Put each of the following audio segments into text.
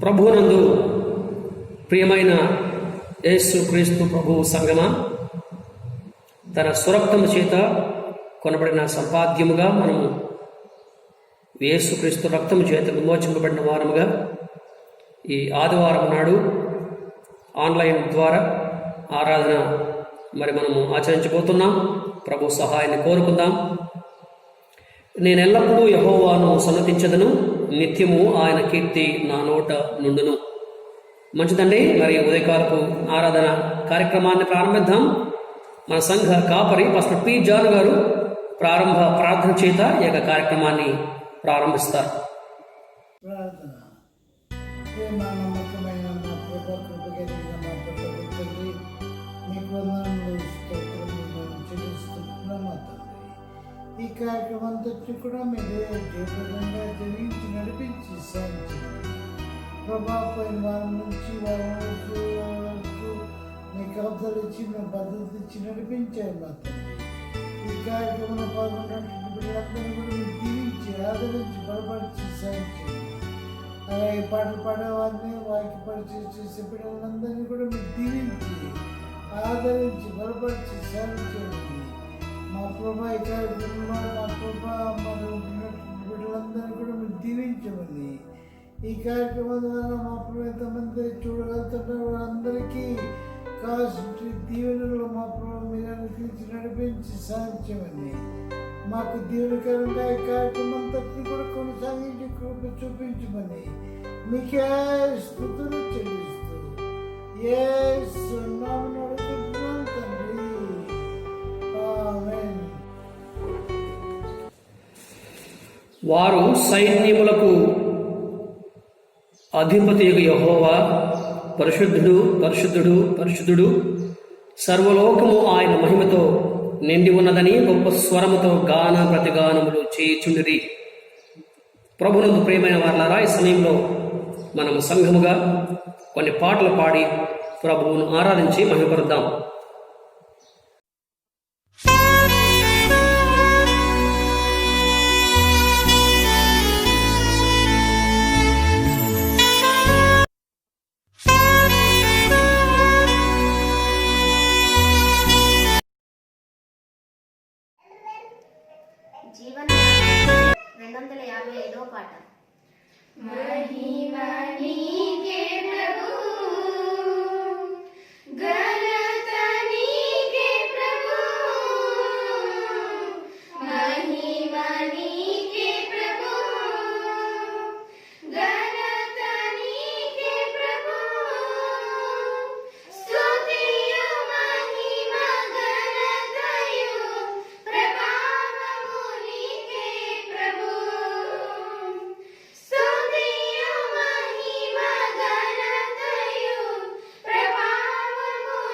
ప్రభువునందు ప్రియమైన యేసు క్రీస్తు ప్రభువు సంగమా, తన సురక్తము చేత కొనబడిన సంపాద్యముగా మనము యేసు క్రీస్తు రక్తము చేత విమోచింపబడిన వారముగా ఈ ఆదివారం నాడు ఆన్లైన్ ద్వారా ఆరాధన మనము ఆచరించబోతున్నాం. ప్రభు సహాయాన్ని కోరుకుందాం. నేను ఎల్లప్పుడూ యెహోవాను సన్నతించదను, నిత్యము ఆయన కీర్తి నా నోట నుండును. మంచిదండి, మరి ఉదయకాలపు ఆరాధన కార్యక్రమాన్ని ప్రారంభిద్దాం. మన సంఘ కాపరి పాస్టర్ పి జాన్ గారు ప్రారంభ ప్రార్థన చేత ఈ యొక్క కార్యక్రమాన్ని ప్రారంభిస్తారు. ఈ కార్యక్రమం అంతటి కూడా మీరు జయప్రదంగా జరిగించి నడిపించి సాధించండి. ప్రభావమైన వారం నుంచి వారం వరకు మీకు అవసరం ఇచ్చి మేము భద్రత ఇచ్చి నడిపించారు మా తండ్రి. ఈ కార్యక్రమంలో పాల్గొన్నటువంటి బిడ్డలందరినీ కూడా మీరు దీవించి ఆదరించి బలపరిచి సాధించండి. అలాగే పాటలు పాడేవారిని వారికి పరిచయం చేసే బిడ్డలందరినీ కూడా మీరు దీవించి ఆదరించి బలపరిచి సాధించండి. మా ప్రభా ఈ కార్యక్రమంలో మా ప్రభా మరియు బిడ్డలందరినీ కూడా మీరు దీవించమని, ఈ కార్యక్రమం ద్వారా మా ప్రభు ఎంతమంది చూడగలుగుతున్నారు వాళ్ళందరికీ కావాల్సిన దీవెనలు మా ప్రభు మీరు అనుగ్రహించి నడిపించి సాధించమని, మాకు దీవెనకరంగా ఈ కార్యక్రమం అంతటిని కూడా కొనసాగించి కృప చూపించమని మీకే స్తుతులు చెల్లిస్తూ యేసు నామమున అడుగుతున్నాను తండ్రి, ఆమేన్. వారు సైన్యములకు అధిపతి యెహోవా పరిశుద్ధుడు పరిశుద్ధుడు పరిశుద్ధుడు, సర్వలోకము ఆయన మహిమతో నిండి ఉన్నదని గొప్ప స్వరముతో గాన ప్రతిగానములు చేయుచుండిరి. ప్రభునందు ప్రియమైన వారలారా, ఈ సమయంలో మనం సంఘముగా కొన్ని పాటలు పాడి ప్రభువును ఆరాధించి మహిమపరుద్దాం. జీవన 255వ పాట. महिमा नीके प्रभु, घनता नीके प्रभु, महिमा नीके प्रभु, घनता नीके प्रभु, स्तुतियु महिमा घनतयु प्रभावमु नीके प्रभु, स्तुतियु महिमा घनतयु प्रभावमु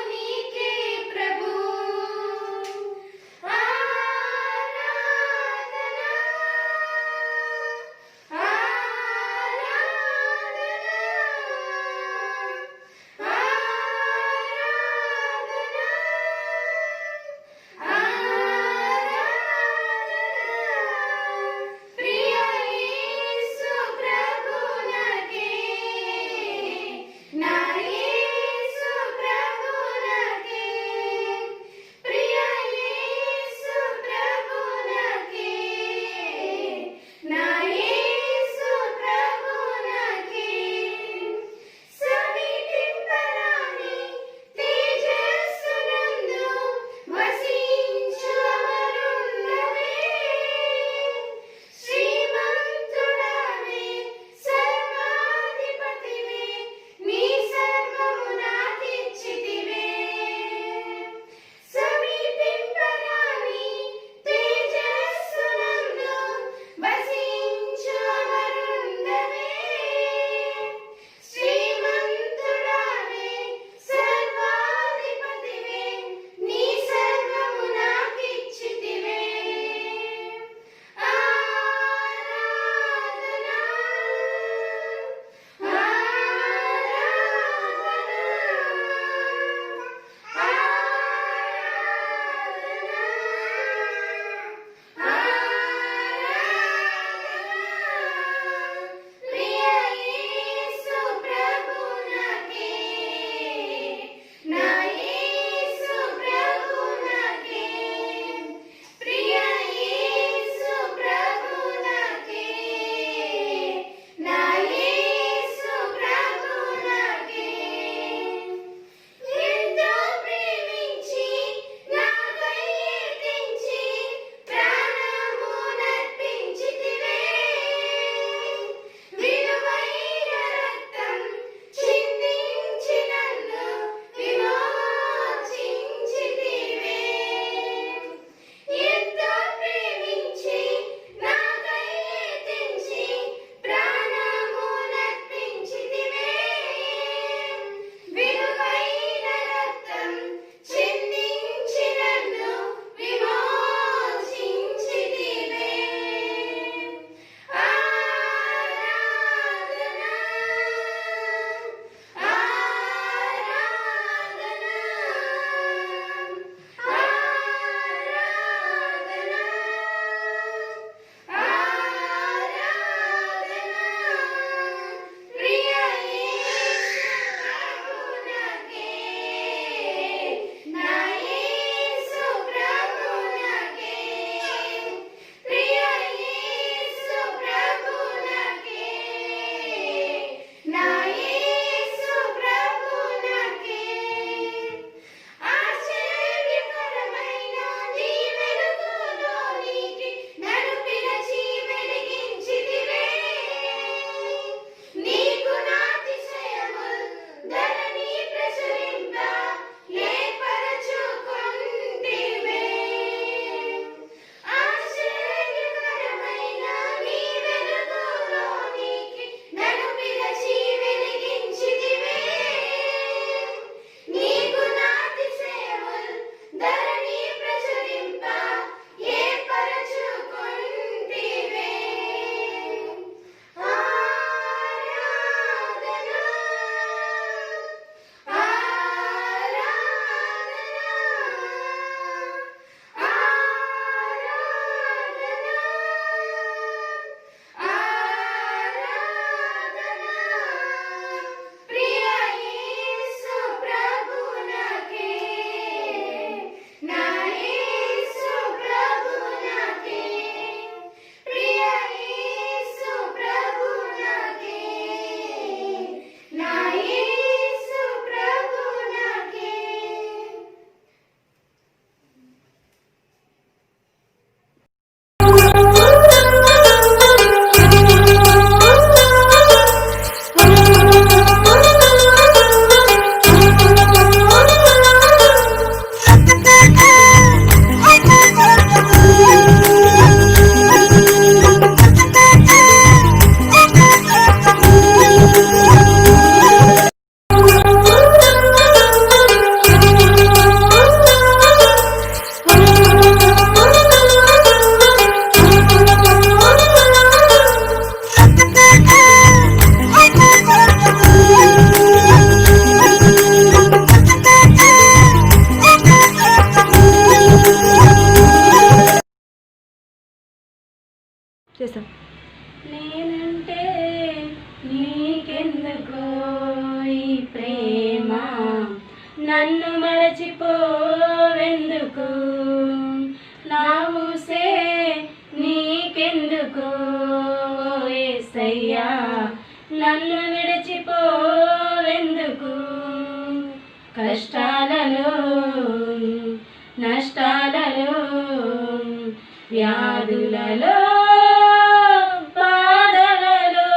చేసాం. నేనంటే నీకెందుకో ఈ ప్రేమ, నన్ను మరచిపోవెందుకు, నా ఊసే నీకెందుకో యేసయ్యా, నన్ను విడిచిపోవెందుకు, కష్టాలలో నష్టాలలో వ్యాధులలో బాధలలో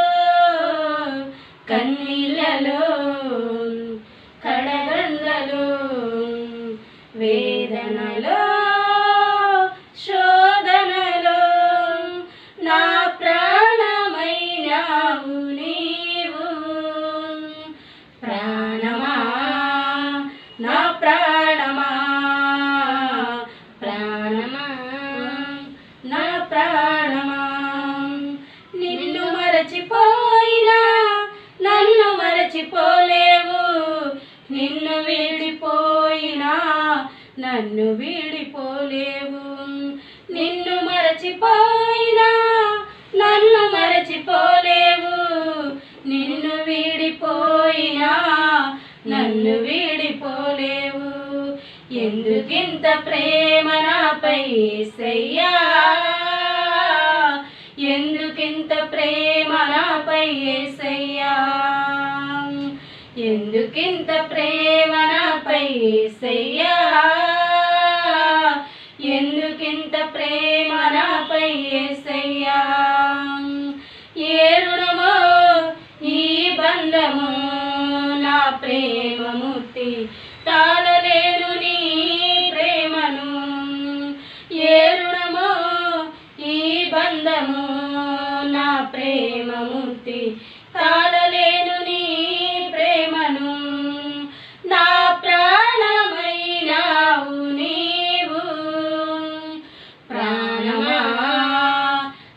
కన్నీళ్ళలో కడగండ్లలో వేదనలో శోధనలో నా ప్రాణమైనావు నీవు, ప్రాణమా నా ప్రాణమా, ప్రాణమా నా ప్రాణమా, నిన్ను మరచిపోయినా నన్ను మరచిపోలేవు, నిన్ను వీడిపోయినా నన్ను వీడిపోలేవు, నిన్ను మరచిపోయినా నన్ను మరచిపోలేవు, నిన్ను వీడిపోయినా నన్ను వీడిపోలేవు, ఎందుకింత ప్రేమ నాపై యేసయ్యా, ఎందుకింత ప్రేమ నాపై యేసయ్యా, ఎందుకింత ప్రేమ నాపై యేసయ్యా, ఎందుకింత ప్రేమ నాపై యేసయ్యా, ఏ రుణమో ఈ బంధము నా ప్రేమమూర్తి తాళలేను నీ ప్రేమను, ఏ రుణమో ఈ బంధము నా ప్రేమమూర్తి తాళలేను నీ ప్రేమను, నా ప్రాణమైనావు నీవు, ప్రాణమా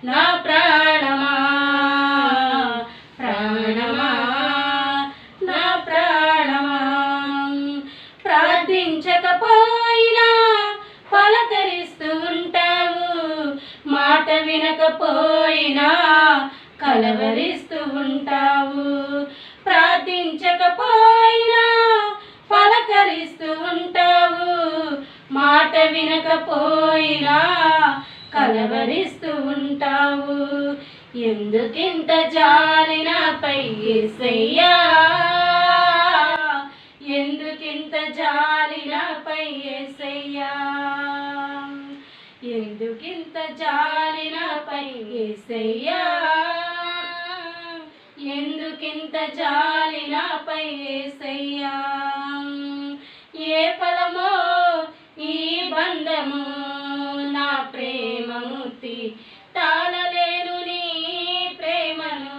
నా ప్రాణమా, ప్రాణమా నా ప్రాణమా, ప్రార్థించకపోయినా పలకరిస్తూ ఉంటావు, మాట వినకపోయినా కలవరిస్తూ ఉంటావు, ప్రార్థించకపోయినా పలకరిస్తూ ఉంటావు, మాట వినకపోయినా కలవరిస్తూ ఉంటావు, ఎందుకింత జాలి నాపై యేసయ్యా, ఎందుకింత జాలి నాపై యేసయ్యా, ఎందుకింత జాలి నాపై యేసయ్యా, ఎందుకింత జాలి నాపై యేసయ్యా, ఏ ఫలమో ఈ బంధము నా ప్రేమమూర్తి తాళలేను నీ ప్రేమను,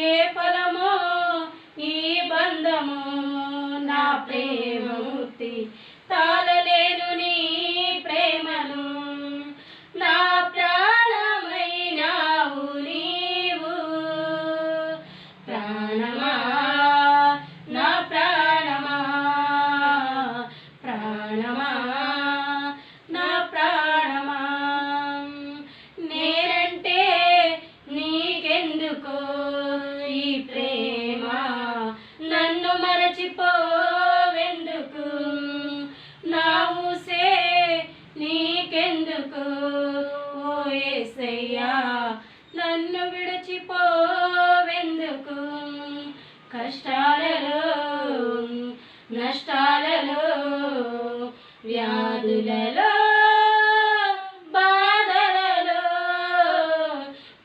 ఏ ఫలమో ఈ బంధము నా ప్రేమమూర్తి తాళలేను నీ ప్రేమను, నా ప్రాణమైనావు నీవు, ప్రాణమా నా ప్రాణమా, ప్రాణమా నా ప్రాణమా, నేనంటే నీకెందుకో ఈ ప్రేమ, నన్ను మరచిపోవెందుకు, నా ఊసే నీకెందుకు ఓ యేసయ్యా, నన్ను విడిచిపోవెందుకు, కష్టాలలో నష్టాలలో వ్యాధులలో బాధలలో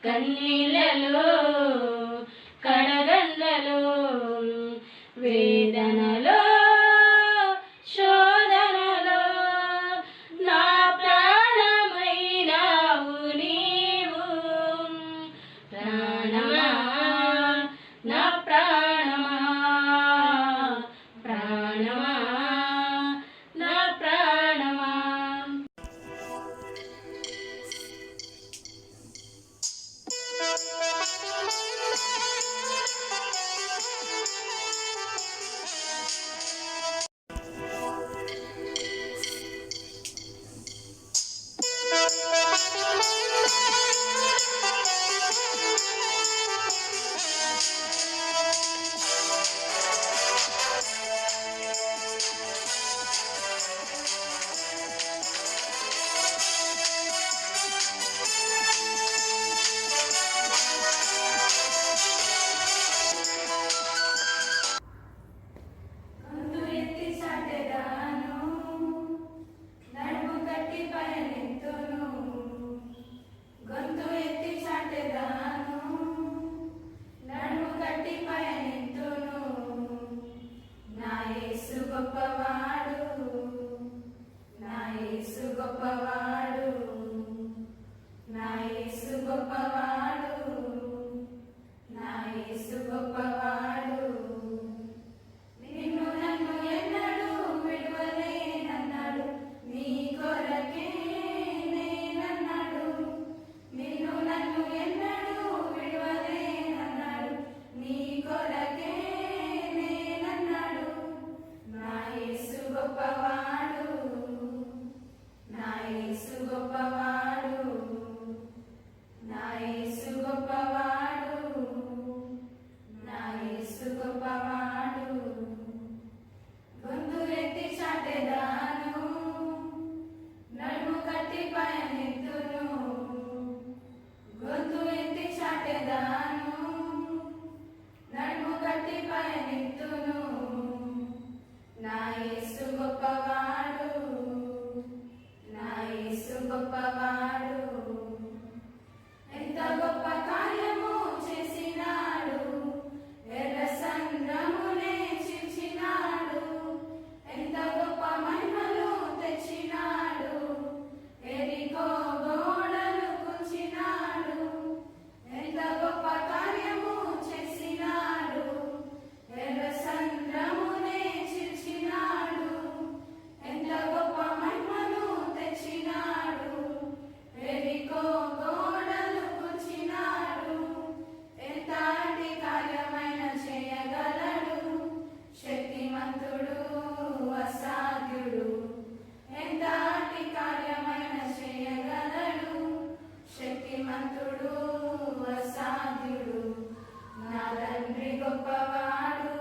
కన్నీళ్ళలో కడగండ్లలో వేదనలో శోధనలో నా ప్రాణమైనావు నీవు, ప్రాణమా నా ప్రాణమా, ప్రాణమా నా ప్రాణమా. గొప్పవాడు, ఎంత గొప్ప కార్యము చేసినాడు, ఎర్ర సంద్రమునే చీల్చినాడు, ఎంత గొప్ప మహిమలు తెచ్చినాడు, ఎరికో గోడలు కూల్చినాడు, ఎంత గొప్ప కార్యము చేసినాడు, ఎర్ర సంద్రమునే చీల్చినాడు, ఎంత గొప్ప మహిమలు తెచ్చినాడు, ఎరికో గోడలు కూల్చినాడు, ఎంతటి కార్యమైన చేయగలడు, శక్తిమంతుడు అసాధ్యుడు, ఎంతటి కార్యమైన చేయగలడు, శక్తిమంతుడు అసాధ్యుడు, నా తండ్రి గొప్పవాడు,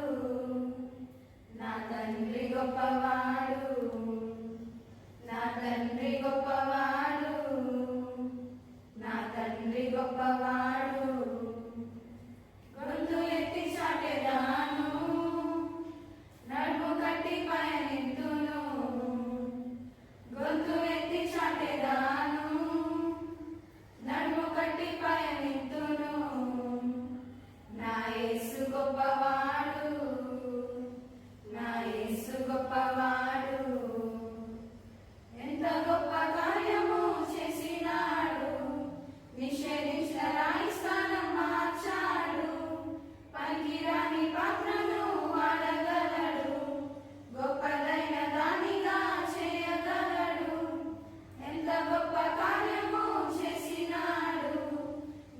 నా తండ్రి గొప్పవాడు, నా తండ్రి గొప్పవాడు, నా తండ్రి గొప్పవాడు, గొంతు ఎత్తి చాటెదాను, నడుము కట్టి పయనిద్దును, గొంతు ఎత్తి చాటెదాను, నడుము కట్టి పయనిద్దును, నా యేసు గొప్పవాడు, నా యేసు గొప్పవాడు, ఎంత గొప్ప కార్యము చేసినాడు, నిషేధించిన రాయి స్థానం మార్చాడు, పనికిరాని పాత్రను వాడగలడు, గొప్పదైన దానిగా చేయగలడు, ఎంత గొప్ప కార్యము చేసినాడు,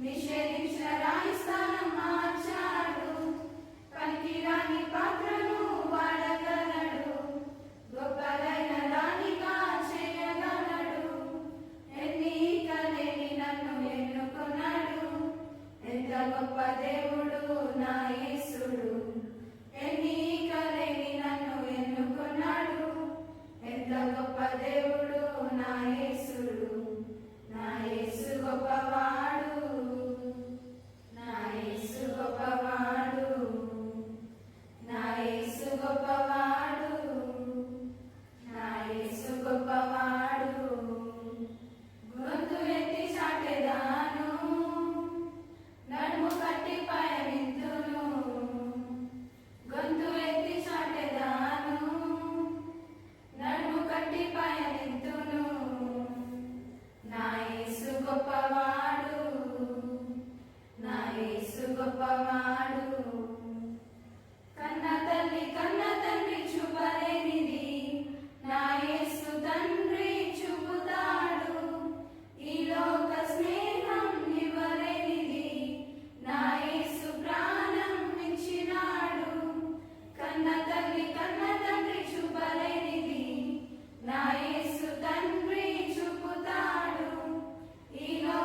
నిషేధించిన రాయి స్థానం మార్చాడు, పనికిరాని పాత్రను వాడగలడు, గొప్పదైన దానిగా చేయగలడు, ఎన్నిక లేని నన్ను ఎన్నుకున్నాడు, ఎంత గొప్ప దేవుడు నా యేసుడు, ఎన్నిక లేని నన్ను ఎన్నుకున్నాడు, ఎంత గొప్ప దేవుడు నా యేసుడు, నా యేసు గొప్పవాడు, నా యేసు గొప్పవాడు, నా యేసు గొప్పవాడు, నా యేసు గొప్పవాడు, గొంతు ఎత్తి చాటెదాను, నడుము కట్టి పయనిద్దును, గొంతు ఎత్తి చాటెదాను, నడుము కట్టి పయనిద్దును, నా యేసు గొప్పవాడు, నా యేసు గొప్పవాడు, కన్న తండ్రి చూపలేనిది నా యేసు తండ్రి చూపుతాడు, ఈ లోక స్నేహం ఇవ్వలేనిది నా యేసు ప్రాణం ఇచ్చినాడు, కన్న తండ్రి చూపలేనిది నా యేసు తండ్రి చూపుతాడు, ఈ లోక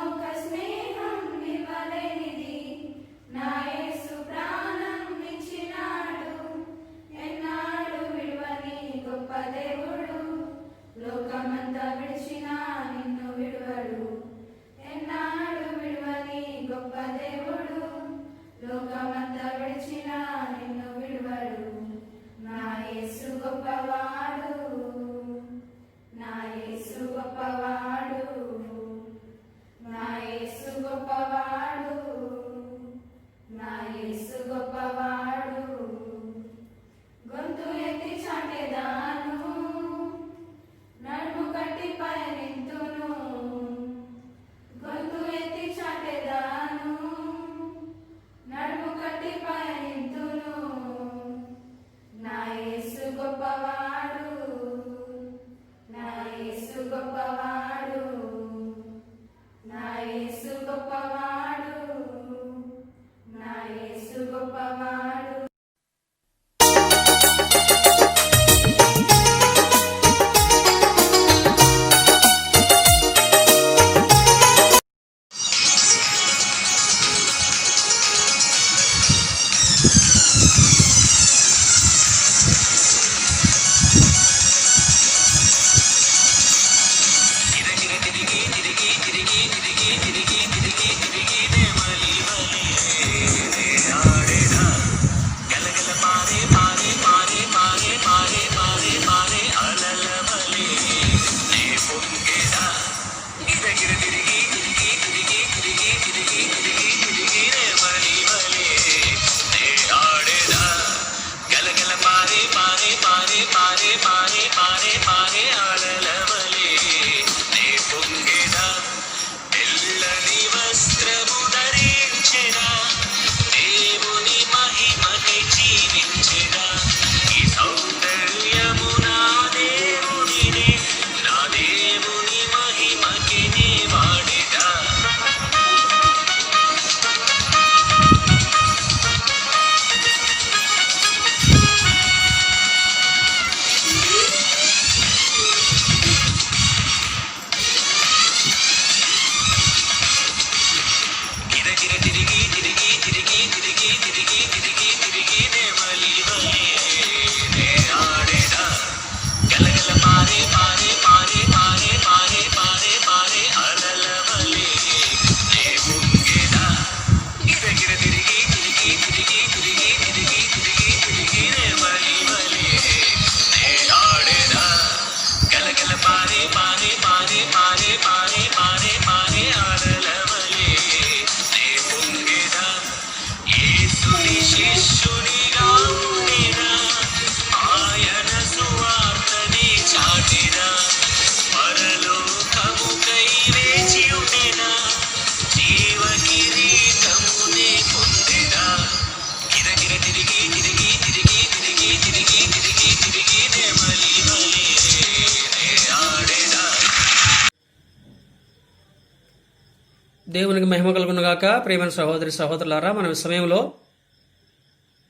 దేవునికి మహిమ కలుగునుగాక. ప్రియమైన సహోదరి సహోదరులారా, మనం ఈ సమయంలో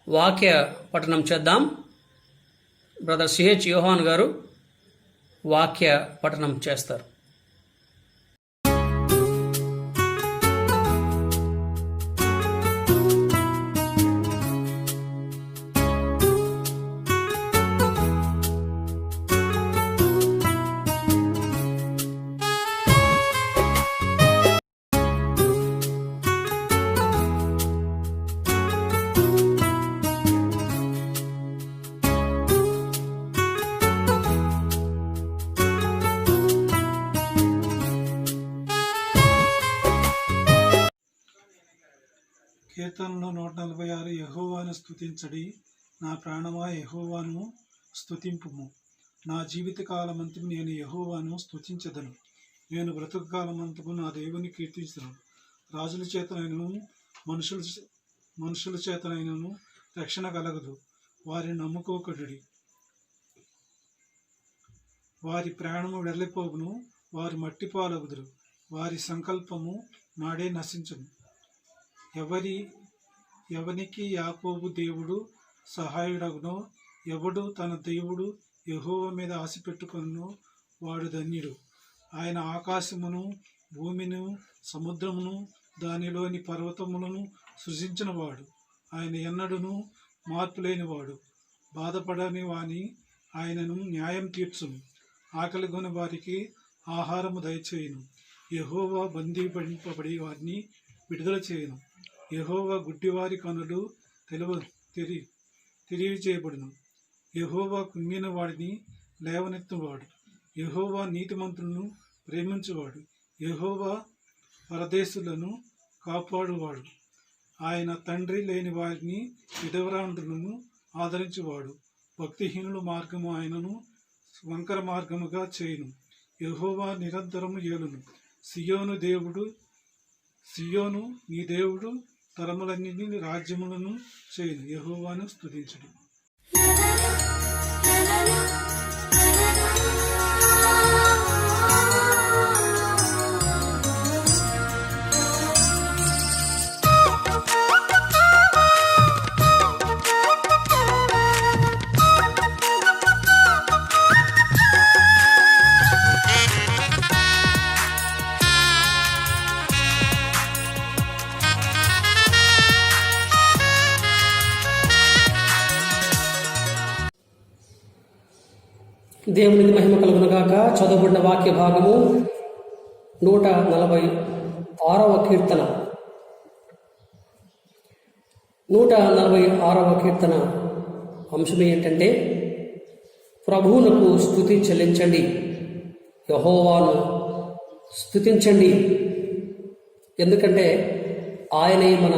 వాక్య పఠనం చేద్దాం. బ్రదర్ సిహెచ్ యోహాన్ గారు వాక్య పఠనం చేస్తారు. కీర్తనలో 146 యెహోవాను స్తుతించడి, నా ప్రాణమా యెహోవాను స్తుతింపుము. నా జీవిత కాలమంతము నేను యెహోవాను స్తుతించదను. నేను బ్రతుకు కాలమంతము నా దేవుని కీర్తించను. రాజుల చేతనైనను మనుషుల చేతనైనను రక్షణ కలగదు. వారిని నమ్ముకోకడి. వారి ప్రాణము వెళ్ళిపోవును, వారి మట్టిపాలగుదురు. వారి సంకల్పము నాడే నశించును. ఎవనికి యాకోబు దేవుడు సహాయుడగునో, ఎవడు తన దేవుడు యెహోవా మీద ఆశ పెట్టుకొనునో వాడు ధన్యుడు. ఆయన ఆకాశమును భూమిని సముద్రమును దానిలోని పర్వతములను సృజించినవాడు. ఆయన ఎన్నడూను మార్పులేనివాడు. బాధపడని వాని ఆయనను న్యాయం తీర్చును. ఆకలిగొని వారికి ఆహారము దయచేయును. యెహోవా బంధింపబడి వారిని విడుదల చేయను. యెహోవా గుడ్డివారి కనులు తెలియచేయబడును. యెహోవా కుంగిన వాడిని లేవనెత్తువాడు. యెహోవా నీతిమంతులను ప్రేమించువాడు. యెహోవా పరదేశులను కాపాడువాడు. ఆయన తండ్రి లేని వారిని విధవరాండ్రులను ఆదరించువాడు. భక్తిహీనుల మార్గము ఆయనను వంకర మార్గముగా చేయును. యెహోవా నిరంతరము ఏలును. సియోను నీ దేవుడు తరములన్నింటినీ రాజ్యములను చేయును. యెహోవాను స్తుతించుడు. దేవునికి మహిమ కలుగునుగాక. చదవబడిన వాక్య భాగము 146వ కీర్తన. 146వ కీర్తన అంశం ఏంటంటే, ప్రభువునకు స్తుతి చెల్లించండి, యెహోవాను స్తుతించండి. ఎందుకంటే ఆయనే మన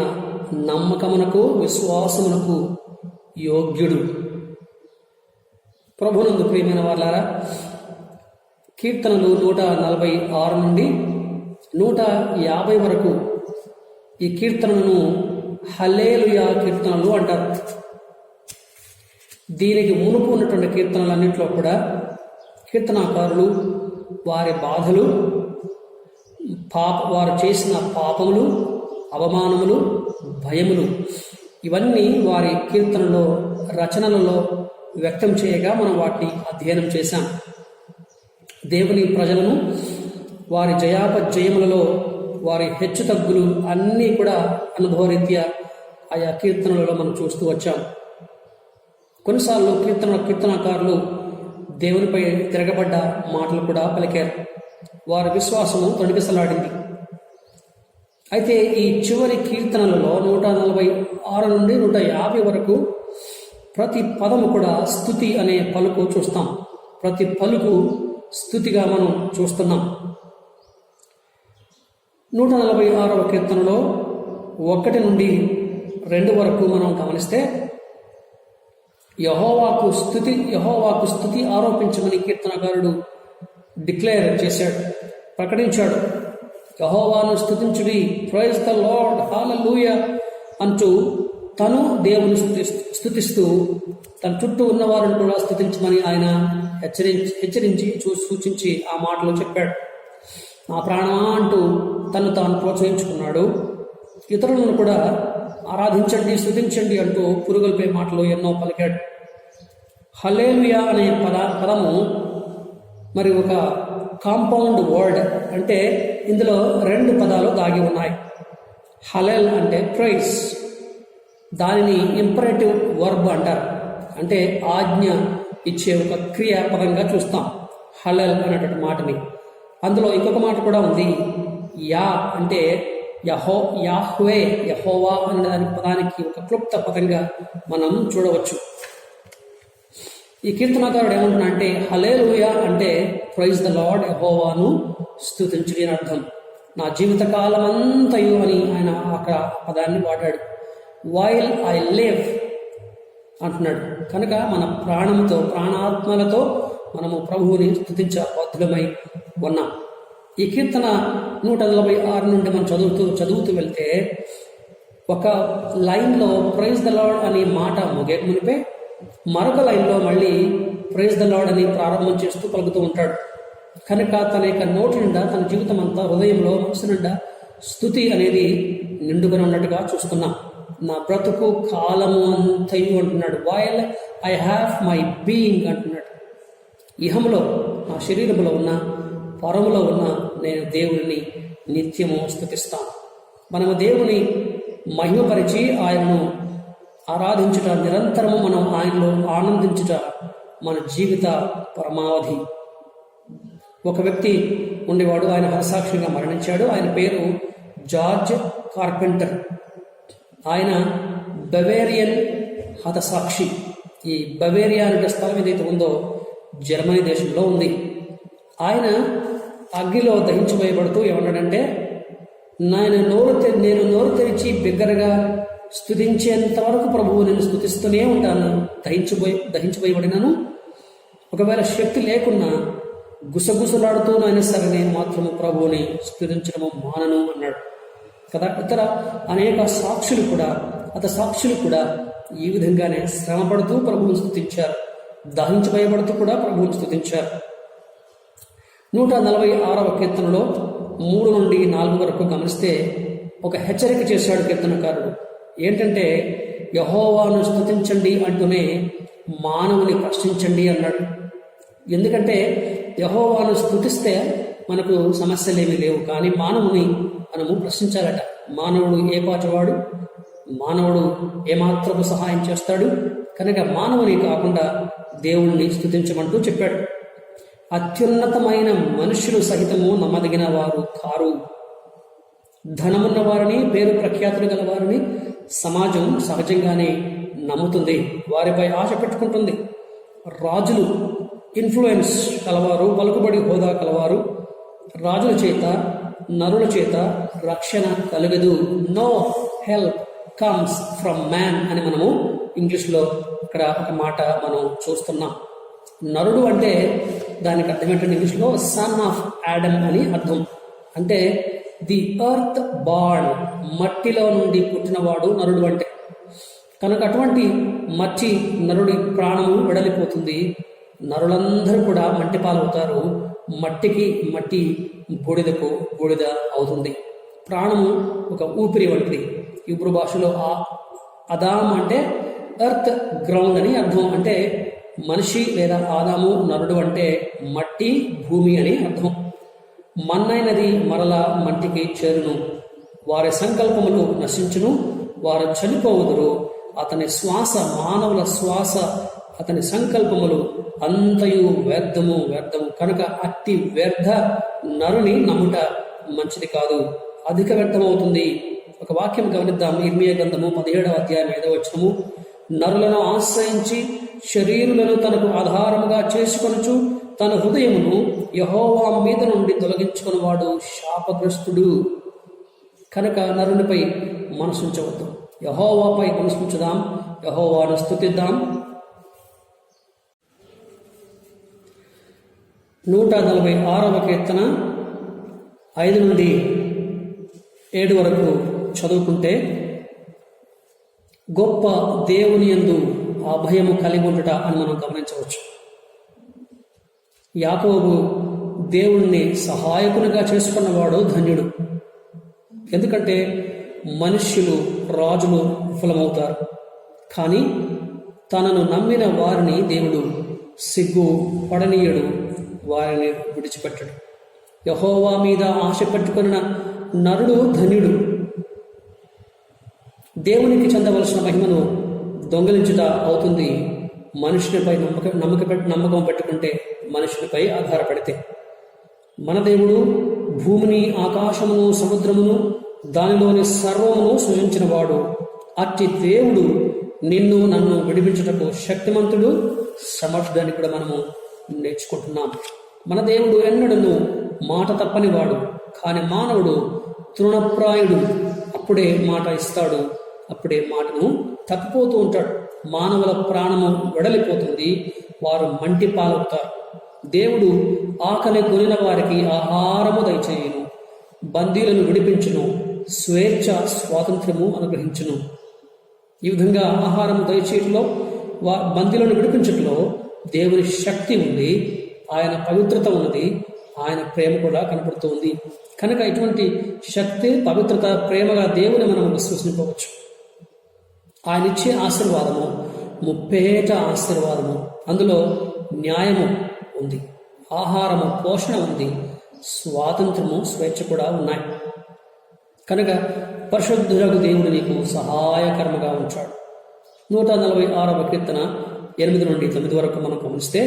నమ్మకమునకు విశ్వాసమునకు యోగ్యుడు. ప్రభునందు ప్రియమైన వారులారా, కీర్తనలు 146 నుండి 150 వరకు ఈ కీర్తనను హల్లెలూయా కీర్తనలు అంటారు. దీనికి మునుపు ఉన్నటువంటి కీర్తనలన్నింటిలో కూడా కీర్తనాకారులు వారి బాధలు, వారు చేసిన పాపములు, అవమానములు, భయములు ఇవన్నీ వారి కీర్తనలో రచనలలో వ్యక్తం చేయగా మనం వాటిని అధ్యయనం చేశాం. దేవుని ప్రజలను వారి జయాపజయములలో వారి హెచ్చు తగ్గులు అన్నీ కూడా అనుభవరీత్యా ఆయా కీర్తనలలో మనం చూస్తూ వచ్చాం. కొన్నిసార్లు కీర్తనకారులు దేవునిపై తిరగబడ్డ మాటలు కూడా పలికారు. వారి విశ్వాసము తొణికిసలాడింది. అయితే ఈ చివరి కీర్తనలలో 146 నుండి 150 వరకు ప్రతి పదము కూడా స్తుతి అనే పలుకు చూస్తాం. ప్రతి పలుకు స్తుతిగా మనం చూస్తున్నాం. 146వ కీర్తనలో 1 నుండి 2 వరకు మనం గమనిస్తే యెహోవాకు స్తుతి ఆరోపించమని కీర్తనకారుడు డిక్లేర్ చేశాడు, ప్రకటించాడు. యెహోవాను స్తుతించుడి, ప్రైజ్ ద లార్డ్, హల్లెలూయా అంటూ తను దేవుని స్తుతిస్తూ తన చుట్టూ ఉన్నవారిని కూడా స్తుతించమని ఆయన హెచ్చరించి సూచించి ఆ మాటలో చెప్పాడు. నా ప్రాణమా అంటూ తను తాను ప్రోత్సహించుకున్నాడు. ఇతరులను కూడా ఆరాధించండి, స్తుతించండి అంటూ పురుగొల్పే మాటలు ఎన్నో పలికాడు. హల్లెలూయా అనే పదము మరి ఒక కాంపౌండ్ వర్డ్, అంటే ఇందులో 2 పదాలు దాగి ఉన్నాయి. హలెల్ అంటే ప్రైజ్, దానిని ఇంపరేటివ్ వర్బ్ అంటారు, అంటే ఆజ్ఞ ఇచ్చే ఒక క్రియాపదంగా చూస్తాం హలెల్ అనేటువంటి మాటని. అందులో ఇంకొక మాట కూడా ఉంది, యా అంటే యాహ్వే, యెహోవా అనే దాని పదానికి ఒక క్లుప్త పదంగా మనం చూడవచ్చు. ఈ కీర్తనకారుడు ఏమంటున్నా అంటే హల్లెలూయా అంటే ప్రైజ్ ద లార్డ్, యెహోవాను స్తుతించుడి అని అర్థం. నా జీవిత కాలం అంతయు అని ఆయన అక్కడ పదాన్ని వాడాడు. వైల్ ఐ లివ్ అంటున్నాడు. కనుక మన ప్రాణంతో, ప్రాణాత్మలతో మనము ప్రభువుని స్తుతించే బద్ధులమై ఉన్నాం. ఈ కీర్తన 146 నుండి మనం చదువుతూ వెళ్తే ఒక లైన్లో ప్రైజ్ ద లార్డ్ అనే మాట మునిపే మరొక లైన్లో మళ్ళీ ప్రైజ్ ద లార్డ్ అని ప్రారంభం చేస్తూ పలుకుతూ ఉంటాడు. కనుక తన యొక్క నోటి నిండా, తన జీవితం అంతా, హృదయంలో, మనసు నిండా స్తుతి అనేది నిండుకొని ఉన్నట్టుగా చూస్తున్నాం. నా బ్రతుకు కాలము అంతయు అంటున్నాడు. While I have my being అంటున్నాడు. ఇహములో, నా శరీరములో ఉన్న, పరములో ఉన్న నేను దేవుడిని నిత్యము స్తుతిస్తాను. మనము దేవుని మహిమపరిచి ఆయనను ఆరాధించుట, నిరంతరము మనం ఆయనలో ఆనందించుట మన జీవిత పరమావధి. ఒక వ్యక్తి ఉండేవాడు, ఆయన హతసాక్షిగా మరణించాడు. ఆయన పేరు జార్జ్ కార్పెంటర్. ఆయన బవేరియన్ హతసాక్షి. ఈ బవేరియా అనే స్థలం ఏదైతే ఉందో జర్మనీ దేశంలో ఉంది. ఆయన అగ్నిలో దహించబోయబడుతూ ఏమన్నాడంటే, నేను నోరు తెరిచి బిగ్గరగా స్తుతించేంత వరకు ప్రభువు నేను స్తుతిస్తూనే ఉంటాను. దహించబోయబడినను ఒకవేళ శక్తి లేకున్నా గుసగుసలాడుతూనైనా సరే నేను మాత్రము ప్రభువుని స్తుతించడము మానను అన్నాడు కదా. ఇతర అనేక సాక్షులు కూడా ఈ విధంగానే శ్రమపడుతూ ప్రభువుని స్తుతించారు, దహించబోయబడుతూ కూడా ప్రభువుని స్తుతించారు. 146వ కీర్తనలో 3 నుండి 4 వరకు గమనిస్తే ఒక హెచ్చరిక చేశాడు కీర్తనకారుడు. ఏంటంటే యెహోవాను స్తుతించండి అంటూనే మానవుని ప్రశ్నించండి అన్నాడు. ఎందుకంటే యెహోవాను స్తుతిస్తే మనకు సమస్యలేమీ లేవు, కానీ మానవుని మనము ప్రశ్నించాలట. మానవుడు ఏ పాచవాడు, మానవుడు ఏమాత్రపు సహాయం చేస్తాడు. కనుక మానవుని కాకుండా దేవుణ్ణి స్తుతించమంటూ చెప్పాడు. అత్యున్నతమైన మనుషులు సహితము నమ్మదగిన వారు కారు. ధనమున్న వారిని, పేరు ప్రఖ్యాతులు గల వారిని సమాజం సహజంగానే నమ్ముతుంది, వారిపై ఆశ పెట్టుకుంటుంది. రాజులు ఇన్ఫ్లుయెన్స్ కలవారు, పలుకుబడి హోదా కలవారు. రాజుల చేత, నరుల చేత రక్షణ కలగదు. No help comes from man అని మనము ఇంగ్లీష్లో ఇక్కడ ఒక మాట మనం చూస్తున్నాం. నరుడు అంటే దానికి అర్థం ఏంటంటే ఇంగ్లీష్లో సన్ ఆఫ్ యాడమ్ అని అర్థం. అంటే ది ఎర్త్ బార్న్, మట్టిలో నుండి పుట్టినవాడు నరుడు అంటే. కనుక అటువంటి మట్టి నరుడి ప్రాణము వెడలిపోతుంది. నరులందరూ కూడా మట్టి పాలవుతారు. మట్టికి మట్టి, బూడిదకు బూడిద అవుతుంది. ప్రాణము ఒక ఊపిరి వంటిది. ఇప్పుడు భాషలో అదాం అంటే ఎర్త్ గ్రౌండ్ అని అర్థం. అంటే మనిషి లేదా ఆదాము, నరుడు అంటే మట్టి, భూమి అని అర్థం. మన్నైనది మరలా మట్టికి చేరును, వారి సంకల్పములు నశించును, వారు చనిపోవుదురు. అతని శ్వాస, మానవుల శ్వాస, అతని సంకల్పములు అంతయు వ్యర్థము. కనుక అట్టి వ్యర్థ నరుని నమ్ముట మంచిది కాదు, అధిక వ్యర్థమవుతుంది. ఒక వాక్యం గమనిద్దాం. ఇర్మియా గ్రంథము 17వ అధ్యాయం 5వ వచనము, నరులను ఆశ్రయించి శరీరులను తనకు ఆధారముగా చేసుకొనుచు తన హృదయమును యెహోవా మీద నుండి తొలగించుకున్నవాడు శాపగ్రస్తుడు. కనుక నరునిపై మనసుంచవద్దు, యెహోవాపై మనసుంచుదాం, యెహోవాను స్తుతిద్దాం. 146వ కీర్తన 5 నుండి 7 వరకు చదువుకుంటే, గొప్ప దేవుని యందు అభయము కలిగి ఉండుట అని మనం గమనించవచ్చు. యాకోబు దేవుణ్ణి సహాయకునిగా చేసుకున్నవాడు ధన్యుడు. ఎందుకంటే మనుష్యులు, రాజులు విఫలమవుతారు, కానీ తనను నమ్మిన వారిని దేవుడు సిగ్గు పడనీయడు, వారిని విడిచిపెట్టడు. యెహోవా మీద ఆశ పెట్టుకున్న నరుడు ధన్యుడు. దేవునికి చెందవలసిన మహిమను దొంగిలించుట అవుతుంది మనుషునిపై నమ్మకం పెట్టుకుంటే, మనుషునిపై ఆధారపడితే. మన దేవుడు భూమిని, ఆకాశమును, సముద్రమును, దానిలోని సర్వమును సృజించిన వాడు. అట్టి దేవుడు నిన్ను నన్ను విడిపించుటకు శక్తిమంతుడు, సమర్థుడని కూడా మనము నేర్చుకుంటున్నాం. మన దేవుడు ఎన్నడూ మాట తప్పనివాడు, కానీ మానవుడు తృణప్రాయుడు. అప్పుడే మాట ఇస్తాడు, అప్పుడే మాటను తప్పిపోతూ ఉంటాడు. మానవుల ప్రాణము వెడలిపోతుంది, వారు మంటి పాలవుతారు. దేవుడు ఆకలి కొనిన వారికి ఆహారము దయచేయును, బందీలను విడిపించును, స్వేచ్ఛ స్వాతంత్ర్యము అనుగ్రహించును. ఈ విధంగా ఆహారము దయచేయటంలో, బందీలను విడిపించటంలో దేవుని శక్తి ఉంది, ఆయన పవిత్రత ఉన్నది, ఆయన ప్రేమ కూడా కనపడుతుంది. కనుక ఇటువంటి శక్తి, పవిత్రత, ప్రేమగా దేవుని మనం విశ్వసింపవచ్చు. ఆయన ఇచ్చే ఆశీర్వాదము ముప్పేట ఆశీర్వాదము. అందులో న్యాయము ఉంది, ఆహారము, పోషణ ఉంది, స్వాతంత్రము, స్వేచ్ఛ కూడా ఉన్నాయి. కనుక పరిశుద్ధులకు దేవుడు నీకు సహాయకరముగా ఉంచాడు. 146వ కీర్తన 8 నుండి 9 వరకు మనం గమనిస్తే,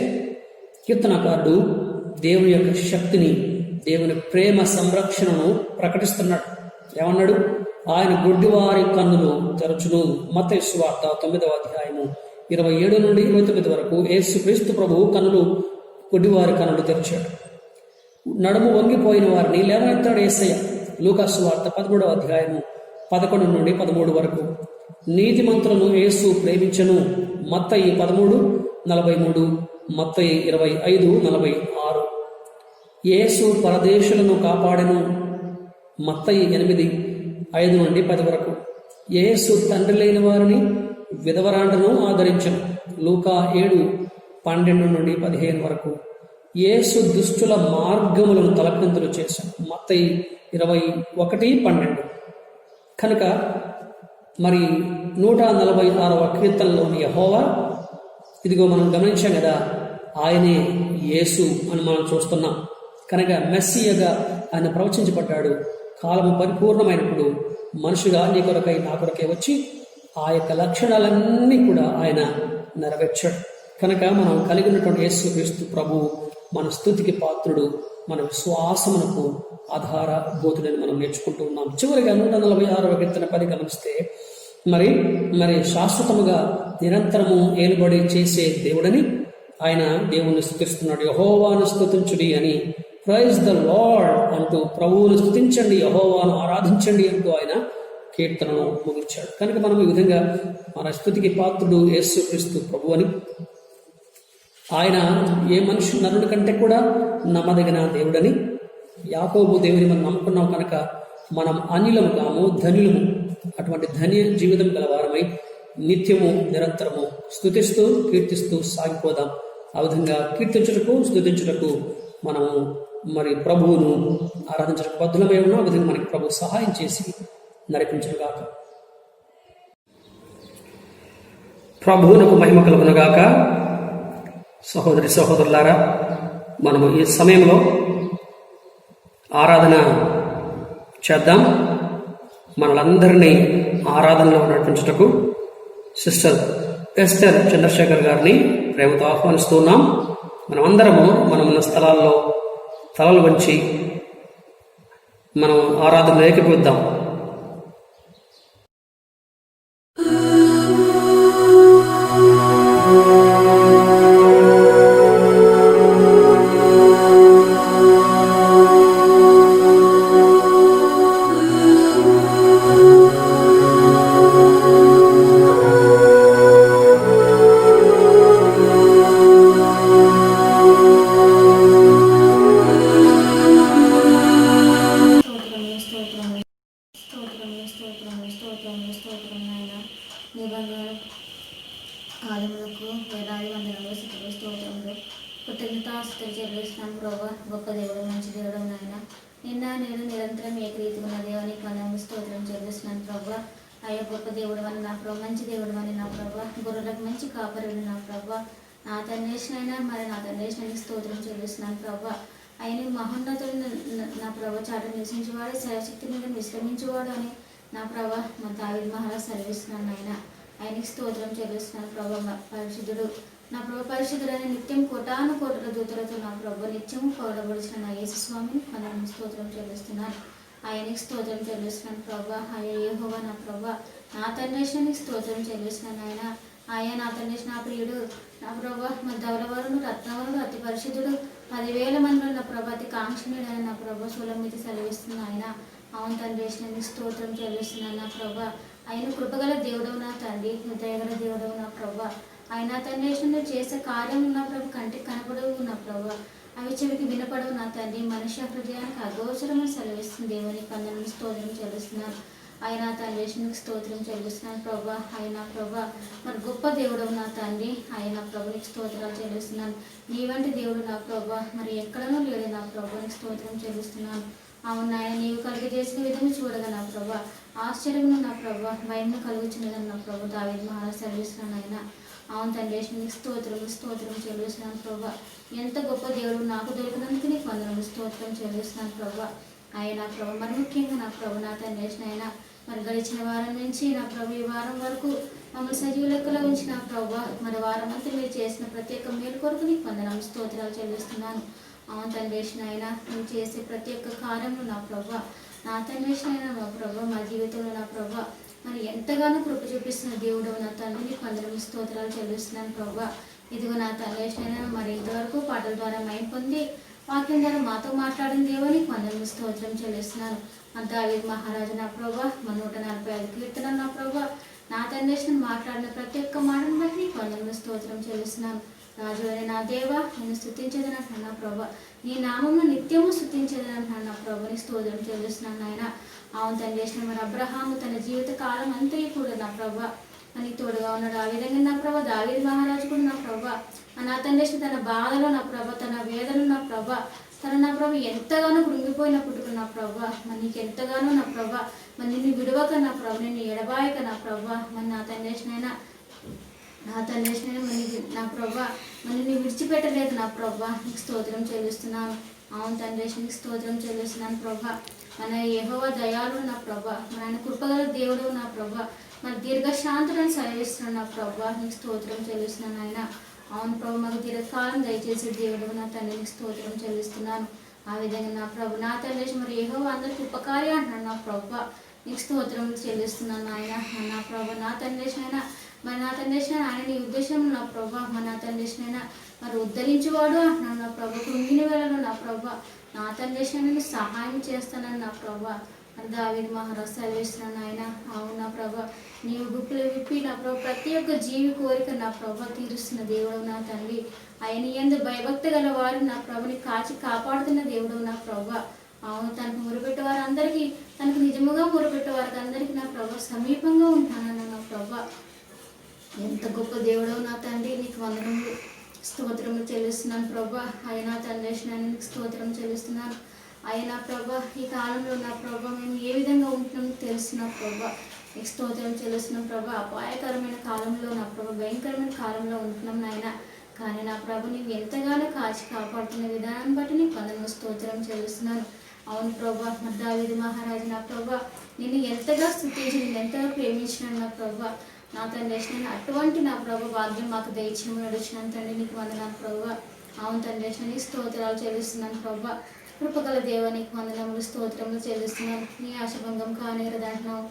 కీర్తనకారుడు దేవుని యొక్క శక్తిని, దేవుని ప్రేమ సంరక్షణను ప్రకటిస్తున్నాడు. ఏమన్నాడు? ఆయన గుడ్డివారి కన్నులు తెరచును. మత్తయి సువార్త 9వ అధ్యాయము 27 నుండి 29 వరకు యేసుక్రీస్తు ప్రభువు గుడ్డివారి కన్నులు తెరిచాడు. నడుము వంగిపోయిన వారిని లేవనెత్తాడు యేసయ్య. లూకా సువార్త 13వ అధ్యాయము 11 నుండి 13 వరకు నీతిమంతులను యేసు ప్రేమించెను. మత్తయి 13:43, మత్తయి 25:46. యేసు పరదేశులను కాపాడెను. మత్తయి 8:5 నుండి 10 వరకు. యేసు తండ్రి లేని వారిని, విధవరాండ్రను ఆదరించెను. లూకా 7:12 నుండి 15 వరకు. యేసు దుష్టుల మార్గములను తలకిందులు చేశాను. మత్తయి 21:12. కనుక మరి 146వ కీర్తనలోని యెహోవా, ఇదిగో మనం గమనించాం కదా, ఆయనే యేసు అని మనం చూస్తున్నాం. కనుక మెస్సియగా ఆయన ప్రవచించబడ్డాడు. కాలము పరిపూర్ణమైనప్పుడు మనుషుగా నీ కొరకై నా కొరకై వచ్చి ఆ యొక్క లక్షణాలన్నీ కూడా ఆయన నెరవేర్చాడు. కనుక మనం కలిగి ఉన్నటువంటి యేసుక్రీస్తు ప్రభువు మన స్తుతికి పాత్రుడు, మన విశ్వాసమునకు ఆధారభూతుడని మనం నేర్చుకుంటూ ఉన్నాం. చివరిగా 146వ కీర్తన 10 గమనిస్తే, మరి శాశ్వతముగా నిరంతరము ఏలుబడి చేసే దేవుడని ఆయన దేవుణ్ణి స్తుతిస్తున్నాడు. యెహోవాను స్తుతించుడి అని, ప్రైజ్ ద లార్డ్ అంటూ ప్రభువును స్తుతించండి, యెహోవాను ఆరాధించండి అంటూ ఆయన కీర్తనను ముగించాడు. కనుక మనం ఈ విధంగా మన స్తుతికి పాత్రుడు యేసుక్రీస్తు ప్రభు అని, ఆయన ఏ మనిషి నరుని కంటే కూడా నమ్మదగిన దేవుడని, యాకోబు దేవుని మనం నమ్ముకున్నాం కనుక మనం అనిలము కాము, ధనులము. అటువంటి ధన్య జీవితం గలవారమై నిత్యము నిరంతరము స్తుతిస్తూ కీర్తిస్తూ సాగిపోదాం. ఆ విధంగా కీర్తించుటకు, స్తుతించుటకు మనము మరి ప్రభువును ఆరాధించడానికి బద్ధులమై ఉన్నాం. ఆ విధంగా మనకి ప్రభు సహాయం చేసి నడిపించుగాక. ప్రభువునకు మహిమ కలుగునుగాక. సహోదరి సహోదరులారా, మనము ఈ సమయంలో ఆరాధన చేద్దాం. మనలందరినీ ఆరాధనలో నడిపించుటకు సిస్టర్ ఎస్టర్ చంద్రశేఖర్ గారిని ప్రేమతో ఆహ్వానిస్తూ ఉన్నాం. మనమందరము మనమున్న స్థలాల్లో తలలు వంచి మనం ఆరాధనలో ఏకీభవిద్దాం. ఆలములకు వేలాది వందనములు స్తుతులు స్తోత్రములు కృతజ్ఞతాస్తుతులు చెల్లిస్తున్నాను. ప్రభా, గొప్ప దేవుడు, మంచి దేవుడు నాయన. నిన్న నేను నిరంతరం ఏకరీతిగా ఉన్న దేవానికి వందనములు చెల్లిస్తున్నాను ప్రభా. అయ్యా గొప్ప దేవుడు అని నా ప్రభా, మంచి దేవుడు అని నా ప్రభా, గొర్రెలకు మంచి కాపరుడు నా ప్రభా. నా తండ్రినైనా మరి నా తండ్రిని స్తోత్రం చెల్లిస్తున్నాను ప్రభా. ఆయన మహోన్నతుడు నా ప్రభా చాటు నివసించేవాడు, సర్వశక్తి మీద విశ్రమించేవాడు అని నా ప్రభా మా దావీదు మహారాజ్ సెలవిస్తున్నాను. ఆయనకి స్తోత్రం చెల్లిస్తున్నాను ప్రభా. పరిశుద్ధుడు నా ప్రభా, పరిశుద్ధుడైన నిత్యం కోటాను కోటల దూతలతో నా ప్రభా నిత్యము పొగడబడిచిన నా యేసు స్వామిని మనం స్తోత్రం చెల్లిస్తున్నాను. ఆయనకి స్తోత్రం చెల్లిస్తున్నాను ప్రభా. ఆయన యెహోవా నా ప్రభా, నా తండ్రిని స్తోత్రం చెల్లిస్తున్నాను. ఆయన నా తండ్రి నా ప్రియుడు నా ప్రభా, మా ధవలవరుడు రత్నవరుడు అతి పరిశుద్ధుడు 10,000 మందిలో నా ప్రభా అతి కాంక్షణీయుడు అని నా ప్రభా సులమితి సెలవిస్తున్నాను. ఆయన అవును తండ్రి స్తోత్రం చెల్లిస్తున్నాను నా ప్రభా. ఆయన కృపగల దేవుడవు నా తండ్రి, దయగల దేవుడవు నా ప్రభా. ఆయన తండ్రి చేసే కార్యం నా ప్రభు కంటికి కనపడవు నా ప్రభా, అవి చెవికి వినపడవు నా తండ్రి, మనుష్య హృదయానికి అగోచరమని సెలవిస్తుంది. దేవుని కందని స్తోత్రం చెల్లిస్తున్నాను. ఆయన తండ్రి స్తోత్రం చెల్లిస్తున్నాను ప్రభా. ఆయన ప్రభా మరి గొప్ప దేవుడు నా తండ్రి, ఆయన ప్రభునికి స్తోత్రాలు చెల్లిస్తున్నాను. నీ వంటి దేవుడు నా ప్రభా మరి ఎక్కడనూ లేడు నా ప్రభునికి స్తోత్రం చెల్లిస్తున్నాను. అవును ఆయన నీవు కలిగి చేసిన విధంగా చూడగా నా ప్రభా ఆశ్చర్యమును నా ప్రభా భయము కలుగుచున్నదని నా ప్రభు దావీదు మహారాజ్ సెలవిస్తున్నాను. ఆయన అవును తండ్రి స్తోత్రం చెల్లిస్తున్నాను ప్రభా. ఎంత గొప్ప దేవుడు నాకు దొరికినందుకు నీకు వందనములు స్తోత్రం చెల్లిస్తున్నాను ప్రభా. ఆయన ప్రభు మరి ముఖ్యంగా నా ప్రభు నా తండ్రి ఆయన మరి గడిచిన వారం నుంచి నా ప్రభు ఈ వారం వరకు మమ్మల్ని సజీవ లెక్కలో ఉంచి నా ప్రభు మరి వారం అంతా మీరు చేసిన ప్రత్యేక మేలు కొరకు నీకు వందనాలు స్తోత్రాలు చెల్లిస్తున్నాను. అవును తండ్రి ఆయన మీరు చేసే ప్రతి ఒక్క కార్యంలో నా ప్రభు నా తండ్రి అయినా నా ప్రభు మా జీవితంలో నా ప్రభు మరి ఎంతగానో కృప చూపిస్తున్న దేవుడు నా తండ్రి నీకు వందనాలు స్తోత్రాలు చెల్లిస్తున్నాను ప్రభు. ఇదిగో నా తండ్రి అయినా మరి ఇంతవరకు పాటల ద్వారా మైం పొంది వాక్యం ద్వారా మాతో మాట్లాడిన దేవుని వందనాలు స్తోత్రం చెల్లిస్తున్నాను. మా దావీదు మహారాజు నా ప్రభా, మా 145 కీర్తన నా ప్రభా, నా తండ్రి మాట్లాడిన ప్రతి ఒక్క మాటను బట్టి నీకు వందనాలు స్తోత్రం చెల్లిస్తున్నాను. రాజు అని నా దేవా నేను స్తుతించేదనంటున్నాను నా ప్రభా, నీ నామంలో నిత్యము స్తుతించేదనంటున్నాను నా ప్రభా, నీ స్తోత్రం చెల్లిస్తున్నాను ఆయన. అవును తండ్రి మరి అబ్రహాము తన జీవిత కాలం అంతా కూడా నా ప్రభా అని తోడుగా ఉన్నాడు. ఆ విధంగా నా ప్రభా దావీదు మహారాజు కూడా నా ప్రభా నా తండ్రి తన బాధలో నా ప్రభా తన వేదనలో నా ప్రభా తన నా ప్రభా ఎంతగానో కృంగిపోయినప్పుడు నా ప్రభా మరి నీకు ఎంతగానో నా ప్రభా మరి నిన్ను విడవక నా ప్రభా నిన్ను ఎడబాయక నా ప్రభా మరి నా తండ్రి మరి నా ప్రభా మరి నిన్ను విడిచిపెట్టలేదు నా ప్రభా నీకు స్తోత్రం చెల్లిస్తున్నాను. అవును తండ్రి నీకు స్తోత్రం చెల్లిస్తున్నాను ప్రభా. మన యెహోవా దయాళుడు నా ప్రభా, మన ఆయన కృపగల దేవుడు నా ప్రభా, మరి దీర్ఘశాంతులను సెలవిస్తున్నాను నా ప్రభా నీకు స్తోత్రం చెల్లిస్తున్నాను ఆయన. అవును ప్రభు మాకు దీర్ఘకాలం దయచేసే దేవుడు నా తండ్రికి స్తోత్రం చెల్లిస్తున్నాను. ఆ విధంగా నా ప్రభు నా తండ్రి మరి యెహోవా అందరికి ఉపకారి అంటున్నాను నా ప్రభు నీకు స్తోత్రం చెల్లిస్తున్నాను ఆయన. నా ప్రభు నా తండ్రి అయినా మరి నా తండ్రి ఆయన నీ ఉద్దేశం నా ప్రభు మన నా తండ్రి అయినా మరి ఉద్ధరించేవాడు అంటున్నాను నా ప్రభు. కృంగిన వేళలో నా ప్రభు నా తండ్రి నేను సహాయం చేస్తానని నా ప్రభు దావీదు మహారాజ్ సెలవిస్తున్నాను ఆయన. అవును నా ప్రభా నీవు గుప్పులు విప్పి నా ప్రభు ప్రతి ఒక్క జీవి కోరిక నా ప్రభా తీరుస్తున్న దేవుడు నా తండ్రి. ఆయన ఎందు భయభక్తి గల వారు నా ప్రభుని కాచి కాపాడుతున్న దేవుడు నా ప్రభా. అవును తనకు మురపెట్టే వారందరికీ తనకు నిజముగా మురపెట్టే వారికి అందరికీ నా ప్రభా సమీపంగా ఉంటానన్న నా ప్రభా. ఎంత గొప్ప దేవుడవు నా తండ్రి నీకు వందనములు స్తోత్రములు చెల్లిస్తున్నాను ప్రభా. ఆయన తండ్రి నీకు స్తోత్రం చెల్లిస్తున్నాను. అయినా ప్రభా ఈ కాలంలో నా ప్రభా మేము ఏ విధంగా ఉంటున్నామో తెలుసు ప్రభా నీకు స్తోత్రం చెల్లిస్తున్నాం ప్రభా. అపాయకరమైన కాలంలో నా ప్రభా భయంకరమైన కాలంలో ఉంటున్నాం నాయన, కానీ నా ప్రభు నీవు ఎంతగానో కాచి కాపాడుతున్న విధానాన్ని బట్టి నీకు వందనములు స్తోత్రం చెల్లిస్తున్నాను. అవును ప్రభా మరి దావీదు మహారాజు నా ప్రభా నిన్ను ఎంతగా స్తుతించి నేను ఎంతగా ప్రేమించినాను నా ప్రభా. నా తండ్రి నేను అటువంటి నా ప్రభు భాగ్యం మాకు దయచేయమని నడుచున్నాను తండ్రి నీకు వందనాలు ప్రభా. అవును తండ్రి నీ స్తోత్రాలు చెల్లిస్తున్నాను ప్రభా. కృపగల దేవానికి వందనములు స్తోత్రములు చెల్లిస్తున్నాను. నీ ఆశభంగం కానేరదంటున్నావు.